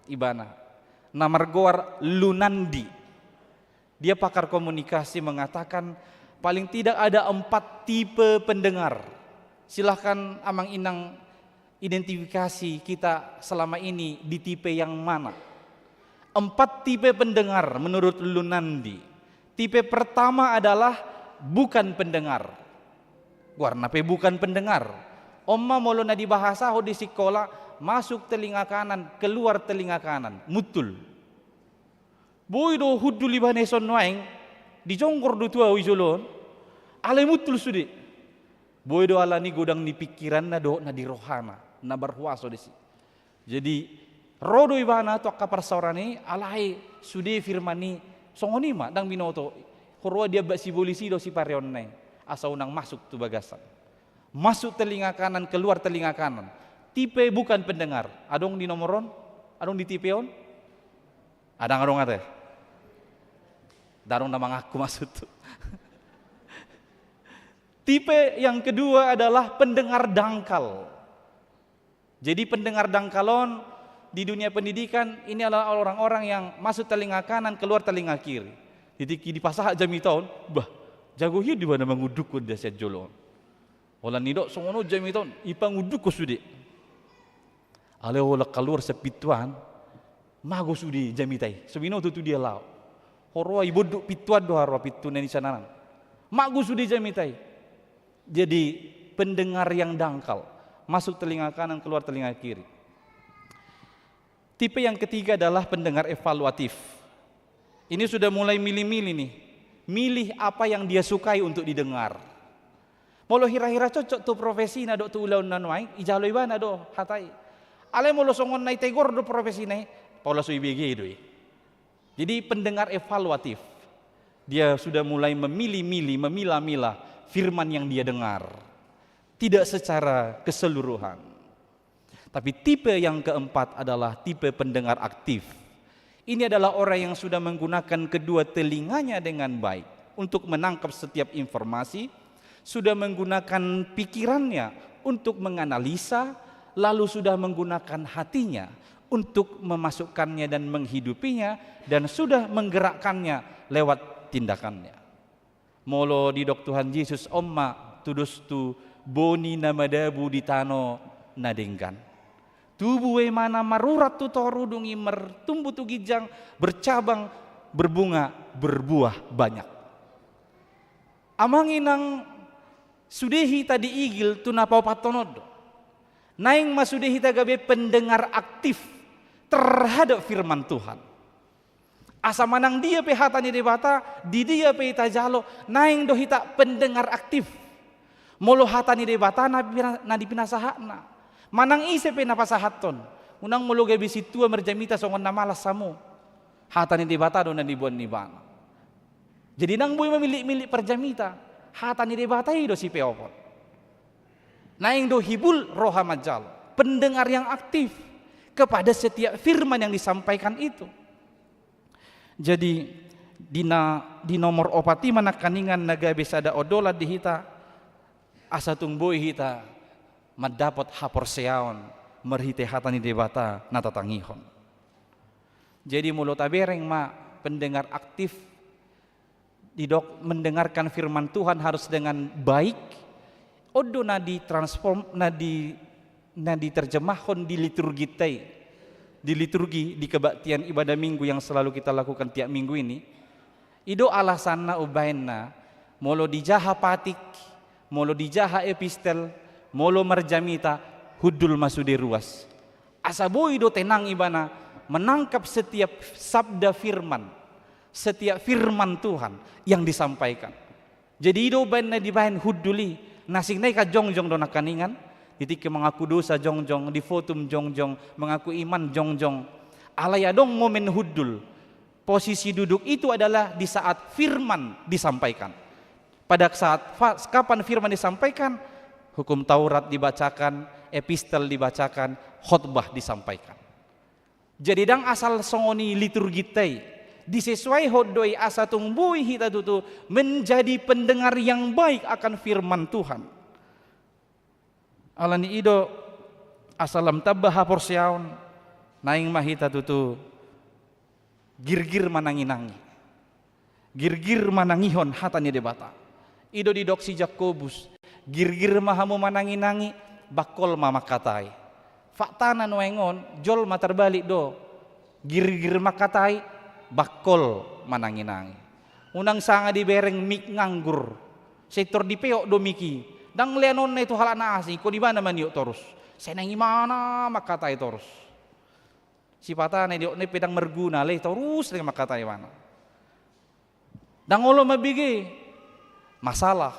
ibana namargoar Lunandi. Dia pakar komunikasi mengatakan paling tidak ada 4 tipe pendengar. Silahkan amang inang identifikasi kita selama ini di tipe yang mana. 4 tipe pendengar menurut Lunandi. Tipe pertama adalah bukan pendengar. Warna pe bukan pendengar. Omma molo na di bahasa ho di sekolah, masuk telinga kanan, keluar telinga kanan, mutul. Boy do huddu libane son waeng, di jonggor do tua wijolon, ale mutul sudi. Boy do ala ni godang ni pikiran na do na di rohana, na berhuaso desi. Jadi rodo ibana to kaparsaurani alai sudi firmani songonima dang binoto. Horwa dia bak si polisi do si pareon nai, asa unang masuk tu bagasan. Masuk telinga kanan, keluar telinga kanan. Tipe bukan pendengar. Adong di nomoron? Adong di tipeon? Adang ate. Darong namang aku maksud tu. Tipe yang kedua adalah pendengar dangkal. Jadi pendengar dangkalon di dunia pendidikan ini adalah orang-orang yang masuk telinga kanan, keluar telinga kiri. Di pasah jami tahun, jago hiu di mana menguduk dia set jolon. Ola nidok songono jami tahun, ipang uduk ko sudi. Ale ola keluar sepituan, mago sudi jami tai. Sebino tu dia lau. Horwa ibu duk pituan do harwa pitun ni sananan. Mago sudi jami tai. Jadi pendengar yang dangkal, masuk telinga kanan, keluar telinga kiri. Tipe yang ketiga adalah pendengar evaluatif. Ini sudah mulai milih-milih nih. Milih apa yang dia sukai untuk didengar. Molo hira-hira cocok tu profesi na do tu ulaun nanuai, ijalo ibana do hatai. Ale molo songon nai tegor do profesi nai, paula su IBG doi. Jadi pendengar evaluatif. Dia sudah mulai memilih-milih, memilah-milah firman yang dia dengar. Tidak secara keseluruhan. Tapi tipe yang keempat adalah tipe pendengar aktif. Ini adalah orang yang sudah menggunakan kedua telinganya dengan baik untuk menangkap setiap informasi, sudah menggunakan pikirannya untuk menganalisa, lalu sudah menggunakan hatinya untuk memasukkannya dan menghidupinya, dan sudah menggerakkannya lewat tindakannya. Molo di dok Tuhan Yesus omma tudus tu boni namadabu ditano nadenggan. Tubuh mana marurat tu torudungi mertumbuh tu gijang, bercabang, berbunga, berbuah banyak. Amanginang sudehi tadi igil tu napau patonodo. Naing masudehi tagabe pendengar aktif terhadap firman Tuhan. Asa manang dia pe hatani debata, di dia pe itajalo, naing dohita pendengar aktif. Molo hatani debata na dipinasahana. Manang ise pe napasahaton. Unang molo gabi situa merjamita songon na malas samu. Hatani debata do na dibuan ni bana. Jadi nang boy memilih-milih perjamita, hatani debata do si peopon. Naing do hibul roha majal, pendengar yang aktif kepada setiap firman yang disampaikan itu. Jadi di nomor opati manakaningan naga besada odola di hita asa tungboy hita mendapat hapor seaon merhite hatani debata natatangihon. Jadi mulut tabereng ma pendengar aktif didok mendengarkan firman Tuhan harus dengan baik. Odo nadi transform nadi terjemahon di liturgi tai. Di liturgi di kebaktian ibadah minggu yang selalu kita lakukan tiap minggu ini. Ido alasanna ubainna molo dijaha patik, molo dijaha epistel, molo marjamita hudul masude ruas. Asaboy do tenang ibana menangkap setiap sabda firman, setiap firman Tuhan yang disampaikan. Jadi ido bainna dibain huduli nasing naik ka jongjong do nakaningan, titik mengaku dosa jongjong, di fotum jongjong, mengaku iman jongjong. Alayadong momen hudul. Posisi duduk itu adalah di saat firman disampaikan. Pada saat kapan firman disampaikan, hukum Taurat dibacakan, epistel dibacakan, khotbah disampaikan. Jadi dang asal songoni liturgi tei, disesuai hodoi asa tungbui hita tutu menjadi pendengar yang baik akan firman Tuhan. Alani ido asalam tabah porsiaun naing mahita tutu girgir mananginangi, girgir manangihon hatani debata. Ido di doksi Jakobus girgir mahamu mananginangi bakol mama katai. Faktana nuengon jol matarbalik do girgir makatai bakol mananginangi. Unang sanga di bereng mik nganggur sektor di peok do miki dang leanon na itu halana asi ko di mana man yuk torus senangi mana makatai torus si patana di ne pedang merguna le torus dengan makatai mana dang olo mabigi masalah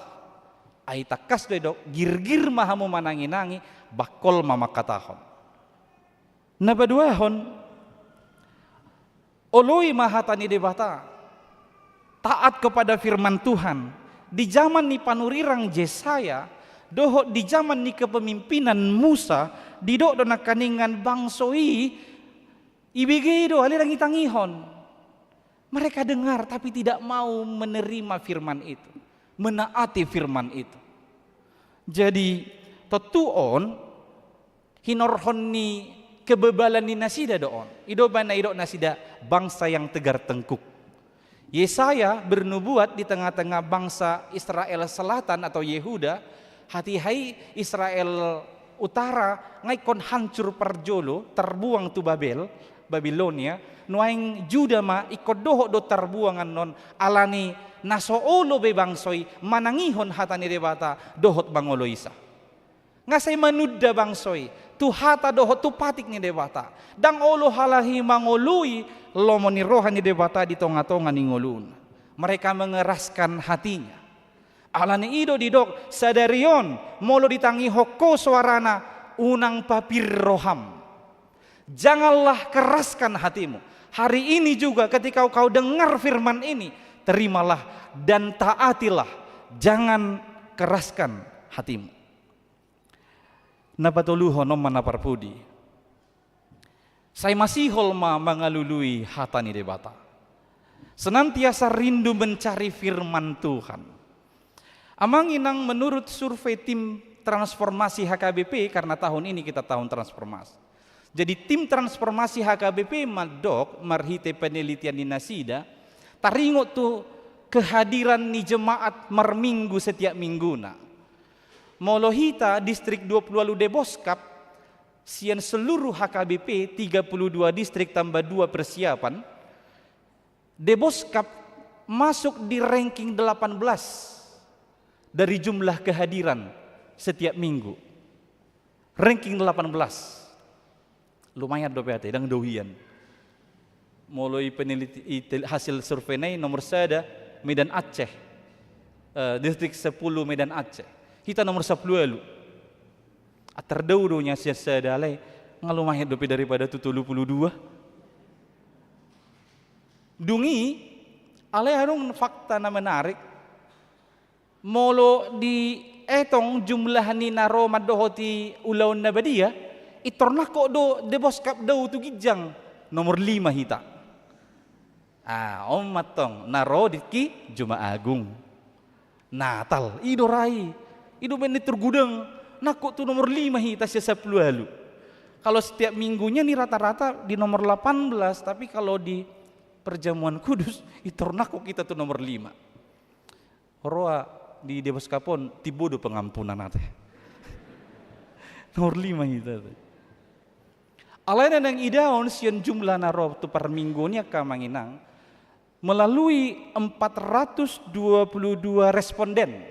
ai takas do girgir mahamu mananginangi bakol mamakatahon nabaduahon oloi mahatani debata taat kepada firman Tuhan di zaman ni panurirang Yesaya doho di zaman ni kepemimpinan Musa didok dona kaningan bangsoi ibigi do alirang itangihon mereka dengar tapi tidak mau menerima firman itu, menaati firman itu. Jadi tetuon hinorhon ni kebebalan ni nasida doon ido bana ido nasida bangsa yang tegar tengkuk. Yesaya bernubuat di tengah-tengah bangsa Israel Selatan atau Yehuda, hati hai Israel Utara ngaikon hancur perjolo terbuang tu Babilonia, nuaing Juda ma ikod doho do terbuangan non alani nasoolo be bangsoi manangihon hatani debata dohot bangolo isa. Ngasay manudda bangsoi tu hata dohot tu patik ni debata dang olo halahi mangolui lomoni rohani debata di tonga-tonga ni ngolun. Mereka mengeraskan hatinya. Alani ido didok sadarion molo ditangi hoko suarana unang papir roham. Janganlah keraskan hatimu. Hari ini juga ketika kau dengar firman ini, terimalah dan taatilah. Jangan keraskan hatimu. Napatuluho nom manaparpudi. Saya masih holma mengalului hatani debata. Senantiasa rindu mencari firman Tuhan. Amang inang menurut survei tim transformasi HKBP, karena tahun ini kita tahun transformasi. Jadi tim transformasi HKBP madok marhite penelitian di Nasida, taringot tuh kehadiran ni jemaat marminggu setiap mingguna. Molohita distrik 20 lalu Deboskap sian seluruh HKBP 32 distrik tambah 2 persiapan. Deboskap masuk di ranking 18 dari jumlah kehadiran setiap minggu. Ranking 18. Lumayan do PAT dang dohian. Mulai peneliti hasil survei nomor 1 Medan Aceh. Distrik 10 Medan Aceh. Kita nomor 10 lalu. Terdaudunya siasa dalai ngalumahin dopi daripada 72. Dungi alai harung fakta na menarik. Molo di etong jumlah ni naro madohoti ulaun nabadia itorna ko do Deboskap dau tu gijang nomor 5 hita. Om matong naro diki Juma Agung. Natal idorai. Ido menit tergudang nakut tu nomor 5 hita siasa 10 lalu. Kalau setiap minggunya nih rata-rata di nomor 18, tapi kalau di perjamuan kudus itorna kok kita tuh nomor 5. Roa di Deboskapon tibodo pengampunan nate. Nomor 5 hita. Alaina nang idaon sian jumlah naro tu per minggunya kamanginang melalui 422 responden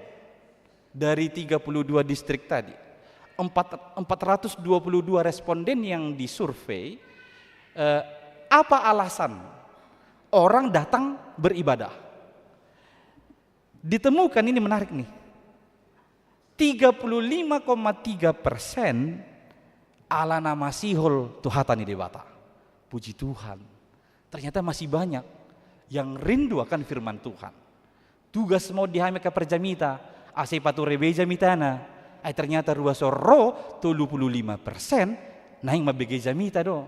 dari 32 distrik tadi. 422 responden yang disurvei, apa alasan orang datang beribadah? Ditemukan ini menarik nih. 35,3% ala nama sihol tuhatani debata. Puji Tuhan. Ternyata masih banyak yang rindu akan firman Tuhan. Tugas mau dihame ke perjamita, asai pature beja mitana. Ternyata ruasoro 75% naing mabege jamita do.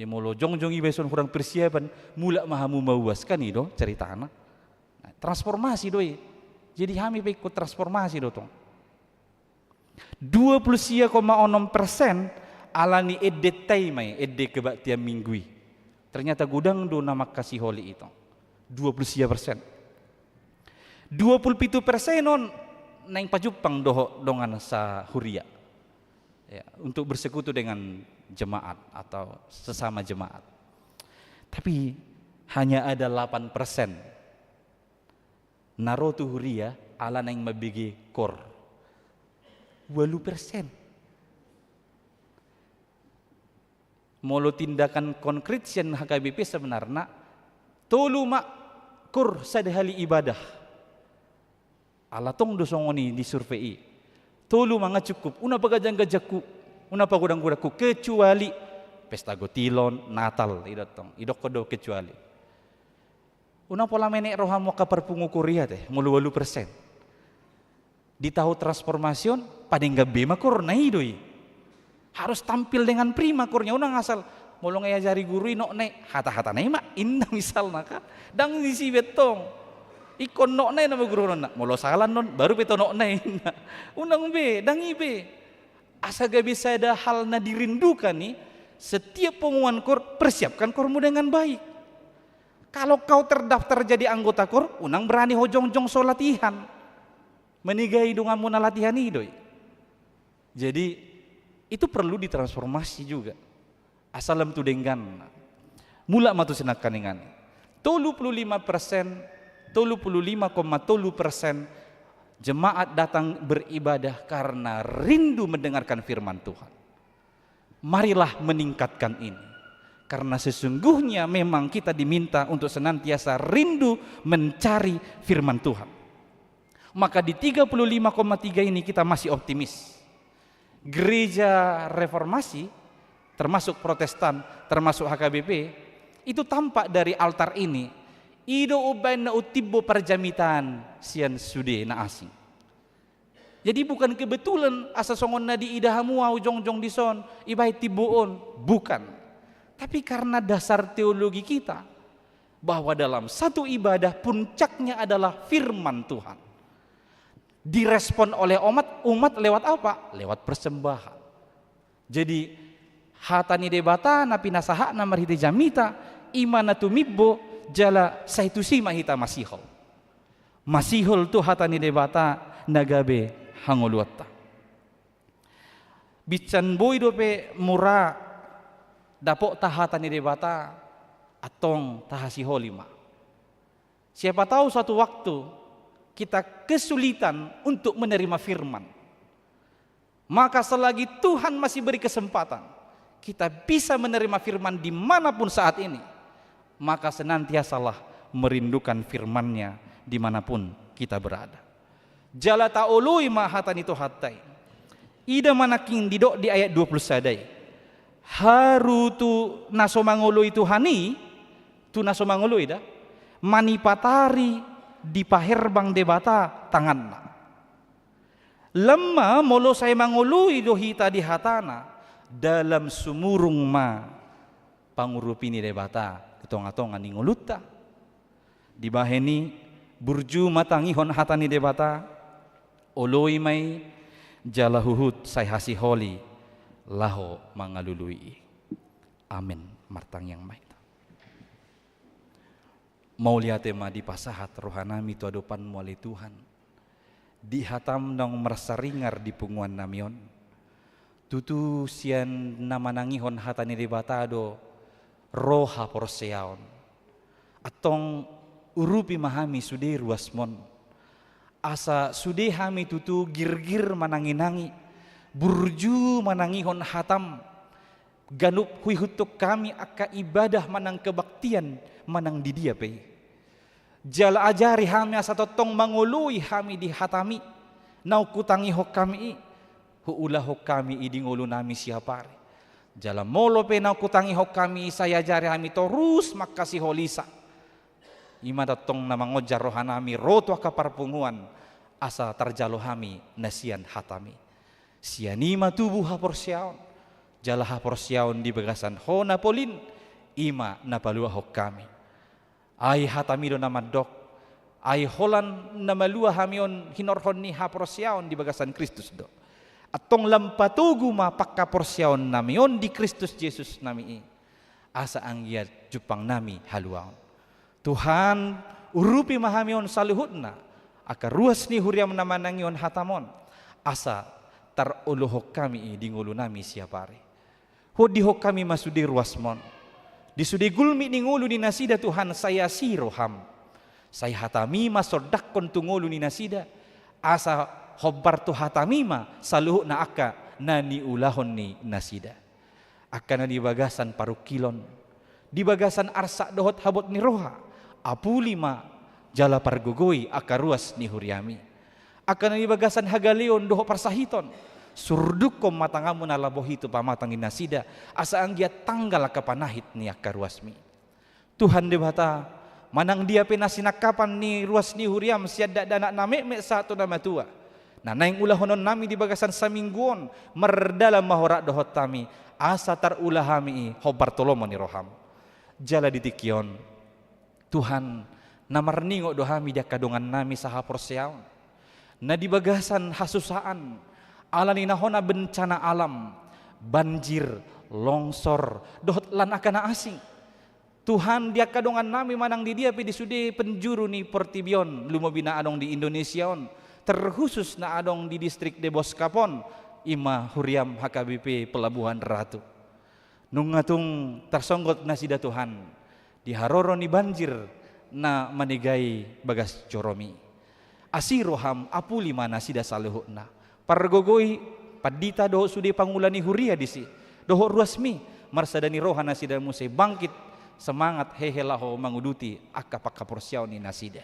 Di molo jongjong ibeson kurang persiapan, mula mahamu mauaskan itu cerita anak. Nah, transformasi doi. Jadi kami ikut transformasi dotong. 20,6% alani edde taimai, edde kebaktian minggui. Ternyata gudang do nama kasih holi itu. 20%. 27% non naing pajupang doho dongan sa huria. Ya, untuk bersekutu dengan jemaat atau sesama jemaat. Tapi hanya ada 8% narotu huria ala nang mabigi kor 8%. Molo tindakan konkret sian HKBP sebenarnya tolu mak kur sadahali ibadah ala tong dosongoni di survei tolu mga cukup una pagajang-gajaku una pagudang-gudaku kecuali pesta gotilon Natal idotong idok kodo kecuali una pola menek rohamo kaparpungu Korea teh mulu 8%. Di tahu transformasion padeng gabe makur na idoi harus tampil dengan prima kurnya una ngasal molo ngajari guru ino ne hata-hata na mak indah misal naka dang isi betong ikon nok na nama guru nona molo salan non baru beto nok na unang be dang ibe asa gak bisa ada hal na dirindukan nih setiap pengumuman kor persiapkan kormu dengan baik. Kalau kau terdaftar jadi anggota kor unang berani hojong-jong so latihan menigai dungamu na latihan idoi. Jadi itu perlu ditransformasi juga. Asalam tu dengan mula matu senakan dengan 35%, 35,3% jemaat datang beribadah karena rindu mendengarkan firman Tuhan. Marilah meningkatkan ini. Karena sesungguhnya memang kita diminta untuk senantiasa rindu mencari firman Tuhan. Maka di 35,3 ini kita masih optimis. Gereja reformasi termasuk Protestan, termasuk HKBP itu tampak dari altar ini ido ubain na utibbo perjamitan sian sude na asing. Jadi bukan kebetulan asa songon na di idahamu au jong-jong dison ibai tibuon, bukan. Tapi karena dasar teologi kita bahwa dalam satu ibadah puncaknya adalah firman Tuhan. Direspon oleh umat lewat apa? Lewat persembahan. Jadi hatani debata napi nasaha na marhiti jamita imana tumibbo jala saitusi mahita masihol. Masihol tu hatani debata nagabe hangoluatta. Bican boy dope mura dapok tahatani debata atong tahasiholima. Siapa tahu suatu waktu kita kesulitan untuk menerima firman. Maka selagi Tuhan masih beri kesempatan, kita bisa menerima firman dimanapun saat ini. Maka senantiasalah merindukan firman-Nya dimanapun kita berada. Jala ta'ului mahatan itu hatai. Ida manaking didok di ayat 20 sadai. Harutu nasomangulu itu hani, tu nasomangulu ida, manipatari di paherbang debata tanganna. Lemma molo saya mangului dohita di hatana dalam sumurung ma pangurupini debata ketong-atongan ninguluta. Di baheni burju matangihon hatani debata oloi mai jalahuhut say hasi holi laho mangalului. Amin martang yang mai. Mau lihat tema di pasahat rohanami tu adopan muali Tuhan. Di hatam nang merasa ringar di punguan namion. Tutu sian nama nangihon hatani debatado roha porseaon. Atong urupi mahami sude ruasmon. Asa sude hami tutu gir-gir manangi-nangi. Burju manangihon hatam. Ganup hui hutuk kami aka ibadah manang kebaktian manang di dia pe. Jala ajari hami asatotong mangului hami di hatami. Nau kutangi hok kami huulah hok kami idingulu nami siapari. Jala molo pe nau kutangi hok kami saya jari hami terus makasi holisa. Ima datong na mangojar rohanami roto kaparpunguan asa tarjalo hami nasian hatami. Sianima tubuh haporsiaon. Jalaha porsiaon di bagasan ho napolin ima napalua hok kami. Ai hatamido namadok, ai holan namalua hamion hinorhon ni ha porsiaon di bagasan Kristus do. Atong lampatugu ma pakka porsiaon namion di Kristus Yesus nami asa anggiat jupang nami haluaon. Tuhan urupi mahamion saluhutna aka ruas ni huriam namanangion hatamon asa taruluhok kami di ngulu nami siapare. Hodihok kami masudi ruasmon. Disudi gulmi ni ngulu ni nasida Tuhan saya siroham. Saya hatamima sordakon tu ngulu ni nasida asa hobbar tu hatamima saluhuk na aka nani ulahon ni nasida. Aka na di bagasan parukilon. Di bagasan arsa dohot habot ni roha. Apulima jala pargugoi aka ruas ni huriami. Aka na di bagasan hagaleon dohot parsahiton. Surdukom matangamu nalabohitu pamatangin nasida asa anggiat tanggal kapanahit ni aka ruasmi. Tuhan debata manang dia penasinakapan ni ruas ni huriam siada dana name satu nama tua. Nah naing ulahonon nami di bagasan samingguon merdalam mahorak dohot tami asa tarulah hami hobar tolomo ni roham. Jala ditikion Tuhan namarningo dohami dia kadongan nami saha porsiaon. Na di bagasan hasusaan alani nahona bencana alam, banjir, longsor, dohot lan akana asing. Tuhan dia kadongan nami manang di dia di sude penjuru ni Portibion lumobina adong di Indonesia on, terkhusus na adong di distrik de Boskapon, ima huriam HKBP Pelabuhan Ratu. Nungatung tersonggot nasida Tuhan, di haroro ni banjir na manigai bagas joromi. Asiroham apuli mana sida saluhuna. Pargogoi padita doho sudi pangulani huria disi doho ruasmi marsadani roha nasida musai bangkit semangat hehelaho manguduti akka pakka porsiaon ni nasida.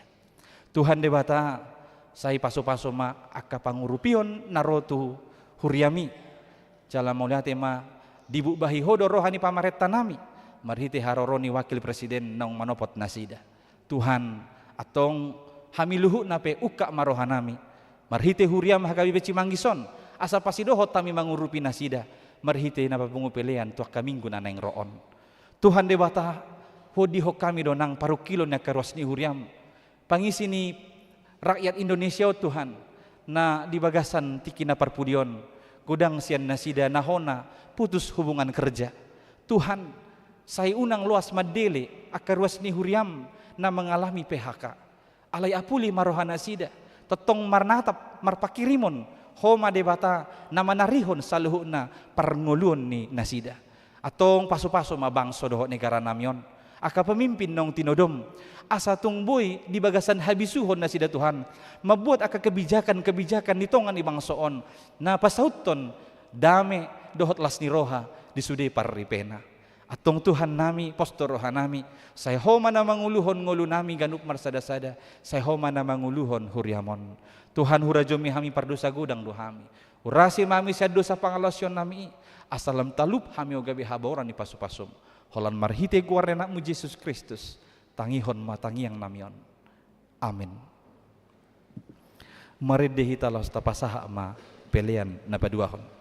Tuhan debata sai paso-paso ma akka pangurupion narotu huriami jala mauliate ma dibu bahi hodo rohani pamaretta nami marhite haroroni wakil presiden nang manopot nasida. Tuhan atong hamiluhu nape uka marohanami marhite huriam hakabibe Cimanggison asa pasidohot tami mangurupi nasida marhite napa pengupelean tuak kaminggu naneng roon. Tuhan debata hodihok kami donang parukilon na karosni huriam pangisi ni rakyat Indonesia Tuhan na di bagasan tikina parpudion godang sian nasida nahona putus hubungan kerja. Tuhan saya unang luas madele akarosni huriam na mengalami PHK alai apuli marohana sida tetong marnatap marpakirimon homa debata nama narihon saluhuna parngulun ni nasida atong paso-paso mabangso doho negara namion aka pemimpin nong tinodom asa tungboy di bagasan habisuhon nasida Tuhan mabuat aka kebijakan-kebijakan nitongan ibangsoon na pasauton dame dohot lasni roha disude parripena atong Tuhan nami postor roha nami saya homa na manguluhon ngulu nami ganup marsada-sada saya homa na manguluhon huriamon Tuhan hurajomi hami pardosa gudang dohami urasi mami sia dosa pangalosyon nami asalam talup hami ogabi haboran ni pasu-pasum holan marhite guarnenakmu Yesus Kristus tangihon matangiang namion amin. Mari dehitalos tapasaha ma pelean na paduahon.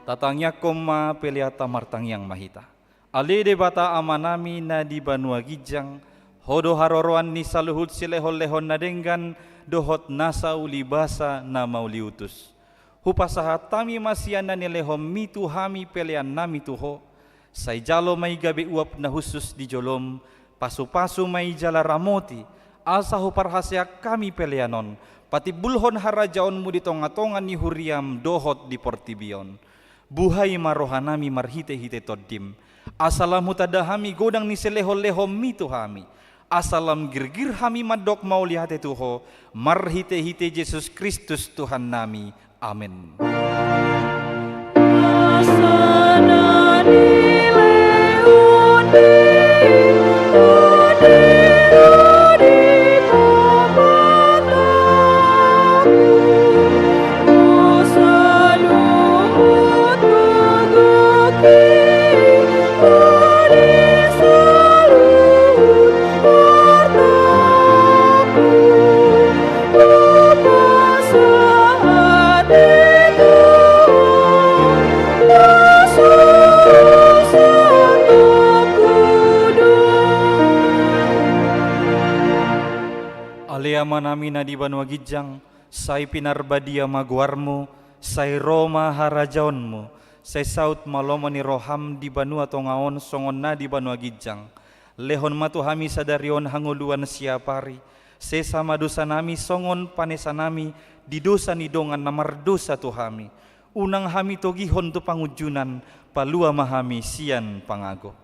Tatangnya koma peliata martang yang mahita. Ale debata amanami na di Banua Gijang, hodo haroroan ni saluhut silehon-lehon nadenggan, dohot nasa ulibasa na mauliutus. Hupasahat tami masiana ni lehom mitu hami pelian nami tuho, say jalo may gabi uap na husus di jolom, pasu-pasu may jala ramoti, asa huparhasya kami pelianon, pati bulhon harajaon mu di tonga-tongan ni huriam dohot di portibion. Buhay marohanami marhite-hite toddim. Asalam hutadahami godang ni selehol-lehom mitu hami. Asalam girgir hami madok maulihate tuho. Marhite-hite Yesus Kristus Tuhan nami. Amin. Aliama nami na di Banua Gijang, say pinarbadia maguarmu, say Roma harajaonmu, say saut malomo ni roham di Banua Tongaon songon na di Banua Gijang. Lehon matu hami sadarion hanguluan siapari, say sama dosa nami songon panesa nami, di dosa ni dongan namar dosa tu hami. Unang hami togihon tu pangujunan, palua mahami sian pangago.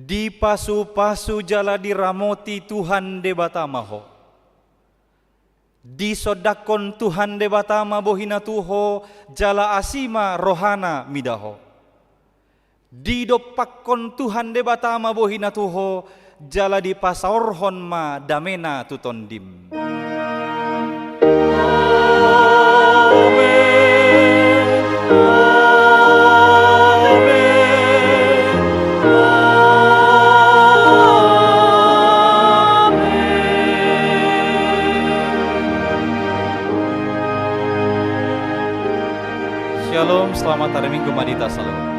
Di pasu-pasu jala diramoti Tuhan debatamaho. Di sodakon Tuhan debatama bohina tuho jala asima rohana midaho. Di dopakon Tuhan debatama bohina tuho jala di pasaorhon ma damena tutondim. Shalom, selamat hari Minggu Madita Salam.